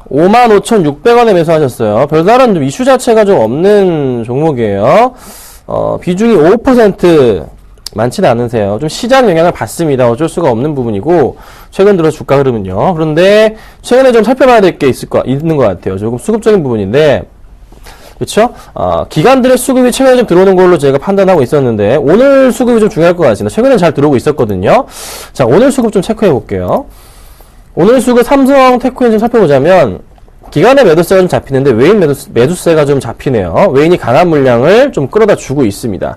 55,600원에 매수하셨어요. 별다른 좀 이슈 자체가 좀 없는 종목이에요. 비중이 5% 많지는 않으세요. 좀 시장 영향을 받습니다. 어쩔 수가 없는 부분이고, 최근 들어 주가 흐름은요. 그런데 최근에 좀 살펴봐야 될 게 있는 것 같아요. 조금 수급적인 부분인데, 그쵸? 기관들의 수급이 최근에 좀 들어오는 걸로 제가 판단하고 있었는데, 오늘 수급이 좀 중요할 것 같습니다. 최근에 잘 들어오고 있었거든요. 자, 오늘 수급 좀 체크해 볼게요. 오늘 수급 삼성 테크인 좀 살펴보자면 기간의 매도세가 좀 잡히는데 외인 매수세가 좀 잡히네요. 외인이 강한 물량을 좀 끌어다 주고 있습니다.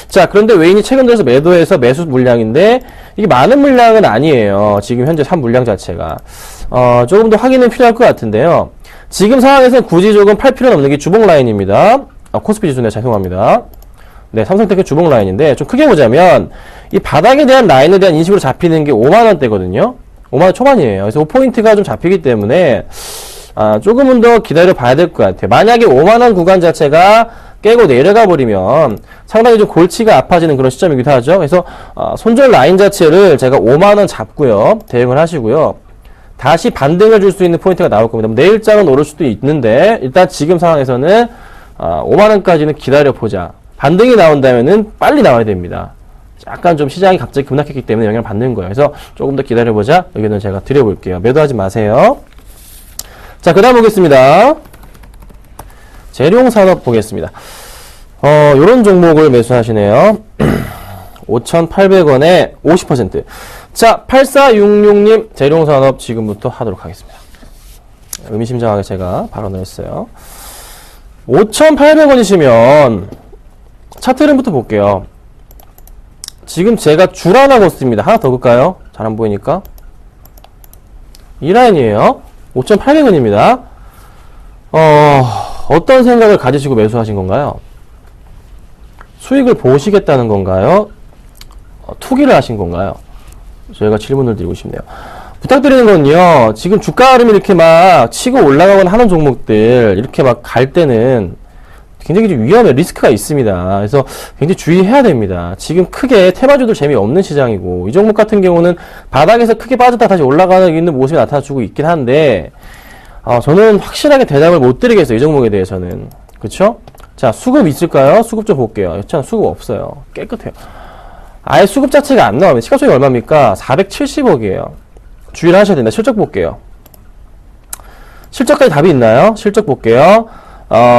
자, 그런데 외인이 최근 들어서 매도해서 매수 물량인데 이게 많은 물량은 아니에요. 지금 현재 산 물량 자체가. 조금 더 확인은 필요할 것 같은데요. 지금 상황에서는 굳이 조금 팔 필요는 없는 게 주봉 라인입니다. 코스피 지수네, 죄송합니다. 네, 삼성테크 주봉 라인인데 좀 크게 보자면 이 바닥에 대한 라인에 대한 인식으로 잡히는 게 5만원대거든요. 5만원 초반이에요. 그래서 5포인트가 좀 잡히기 때문에 조금은 더 기다려 봐야 될 것 같아요. 만약에 5만원 구간 자체가 깨고 내려가 버리면 상당히 좀 골치가 아파지는 그런 시점이기도 하죠. 그래서 손절 라인 자체를 제가 5만원 잡고요. 대응을 하시고요. 다시 반등을 줄 수 있는 포인트가 나올 겁니다. 내일장은 오를 수도 있는데 일단 지금 상황에서는 5만원까지는 기다려 보자. 반등이 나온다면은 빨리 나와야 됩니다. 약간 좀 시장이 갑자기 급락했기 때문에 영향을 받는 거예요. 그래서 조금 더 기다려보자 의견을 제가 드려볼게요. 매도하지 마세요. 자, 그 다음 보겠습니다. 재룡산업 보겠습니다. 요런 종목을 매수하시네요. 5,800원에 50%. 자, 8466님 재룡산업 지금부터 하도록 하겠습니다. 의미심장하게 제가 발언을 했어요. 5,800원이시면 차트 흐름부터 볼게요. 지금 제가 줄 하나 걷습니다. 하나 더 긋까요? 잘 안 보이니까. 이 라인이에요. 5,800원입니다. 어떤 생각을 가지시고 매수하신 건가요? 수익을 보시겠다는 건가요? 투기를 하신 건가요? 저희가 질문을 드리고 싶네요. 부탁드리는 건요, 지금 주가 흐름이 이렇게 막 치고 올라가거나 하는 종목들, 이렇게 막 갈 때는 굉장히 좀 위험해, 리스크가 있습니다. 그래서 굉장히 주의해야 됩니다. 지금 크게 테마주들 재미없는 시장이고, 이 종목 같은 경우는 바닥에서 크게 빠졌다 다시 올라가는 있는 모습이 나타나주고 있긴 한데, 저는 확실하게 대답을 못 드리겠어요. 이 종목에 대해서는. 그쵸? 자, 수급 있을까요? 수급 좀 볼게요. 여차는 수급 없어요. 깨끗해요. 아예 수급 자체가 안 나오면 시가총액이 얼마입니까? 470억이에요. 주의를 하셔야 된다. 실적 볼게요. 실적까지 답이 있나요? 실적 볼게요.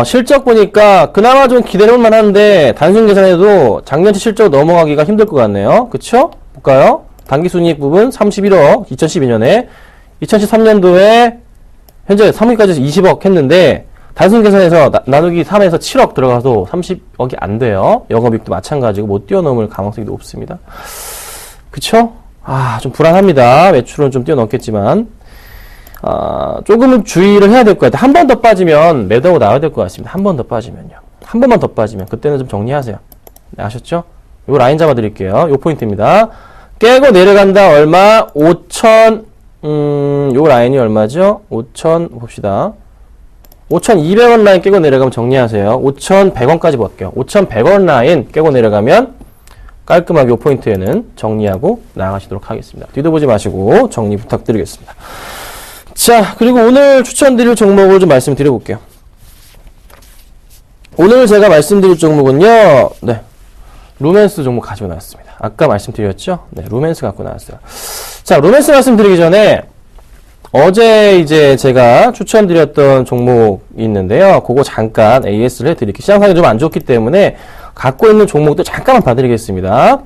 실적 보니까 그나마 좀 기다려볼만 한데 단순 계산해도 작년치 실적 넘어가기가 힘들 것 같네요. 그쵸? 볼까요? 당기순이익 부분 31억 2012년에 2013년도에 현재 3위까지 20억 했는데 단순 계산해서 나누기 3에서 7억 들어가도 30억이 안 돼요. 영업이익도 마찬가지고 못 뛰어넘을 가능성이 높습니다. 그쵸? 좀 불안합니다. 매출은 좀 뛰어넘겠지만 조금은 주의를 해야 될 것 같아요. 한 번 더 빠지면 매도하고 나와야 될 것 같습니다. 한 번 더 빠지면요. 한 번만 더 빠지면 그때는 좀 정리하세요. 네, 아셨죠? 요 라인 잡아 드릴게요. 요 포인트입니다. 깨고 내려간다. 얼마? 5,000 요 라인이 얼마죠? 5,000 봅시다. 5,200원 라인 깨고 내려가면 정리하세요. 5,100원까지 볼게요. 5,100원 라인 깨고 내려가면 깔끔하게 요 포인트에는 정리하고 나가시도록 하겠습니다. 뒤도 보지 마시고 정리 부탁드리겠습니다. 자, 그리고 오늘 추천드릴 종목을 좀 말씀드려 볼게요. 오늘 제가 말씀드릴 종목은요, 네, 루멘스 종목 가지고 나왔습니다. 아까 말씀드렸죠? 네, 루멘스 갖고 나왔어요. 자, 루멘스 말씀드리기 전에 어제 이제 제가 추천드렸던 종목이 있는데요. 그거 잠깐 AS를 해드릴게요. 시장 상황이 좀 안 좋기 때문에 갖고 있는 종목도 잠깐만 봐드리겠습니다.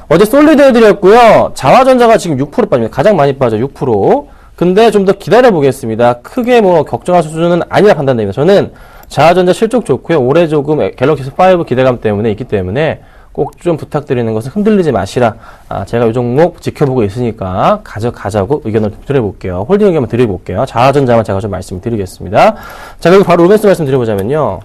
어제 솔리드 해드렸고요. 자화전자가 지금 6% 빠집니다. 가장 많이 빠져 6%. 근데 좀 더 기다려 보겠습니다. 크게 뭐 걱정할 수준은 아니라 판단됩니다. 저는 자화전자 실적 좋고요. 올해 조금 갤럭시 S5 기대감 때문에 있기 때문에 꼭 좀 부탁드리는 것은 흔들리지 마시라. 제가 이 종목 지켜보고 있으니까 가자고 의견을 드려볼게요. 홀딩 의견만 드려볼게요. 자화전자만 제가 좀 말씀드리겠습니다. 자, 그리고 바로 루멘스 말씀드려보자면요.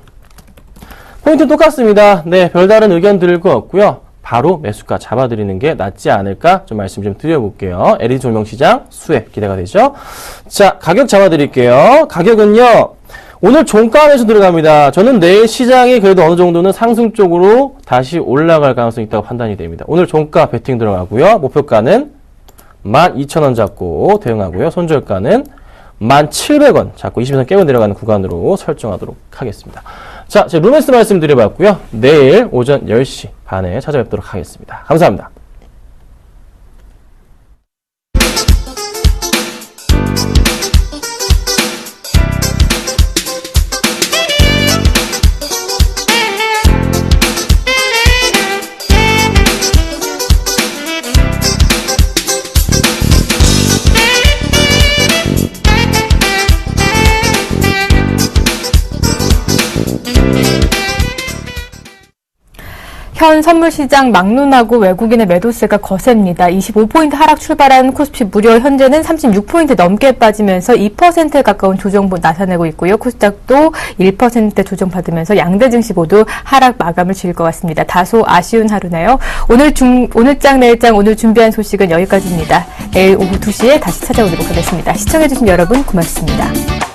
포인트는 똑같습니다. 네, 별다른 의견 드릴 거 없고요. 바로 매수가 잡아드리는 게 낫지 않을까 좀 말씀 좀 드려볼게요. LED 조명시장 수혜 기대가 되죠. 자, 가격 잡아드릴게요. 가격은요, 오늘 종가에서 들어갑니다. 저는 내일 시장이 그래도 어느 정도는 상승 쪽으로 다시 올라갈 가능성이 있다고 판단이 됩니다. 오늘 종가 베팅 들어가고요. 목표가는 12,000원 잡고 대응하고요. 손절가는 1,700원 잡고 20% 깨고 내려가는 구간으로 설정하도록 하겠습니다. 자, 제가 루멘스 말씀드려봤고요. 내일 오전 10시 반에 찾아뵙도록 하겠습니다. 감사합니다. 현 선물시장 막론하고 외국인의 매도세가 거셉니다. 25포인트 하락 출발한 코스피 무려 현재는 36포인트 넘게 빠지면서 2%에 가까운 조정보 나타내고 있고요. 코스닥도 1% 조정받으면서 양대 증시 모두 하락 마감을 지을 것 같습니다. 다소 아쉬운 하루네요. 오늘장 내일장 오늘 준비한 소식은 여기까지입니다. 내일 오후 2시에 다시 찾아오도록 하겠습니다. 시청해주신 여러분 고맙습니다.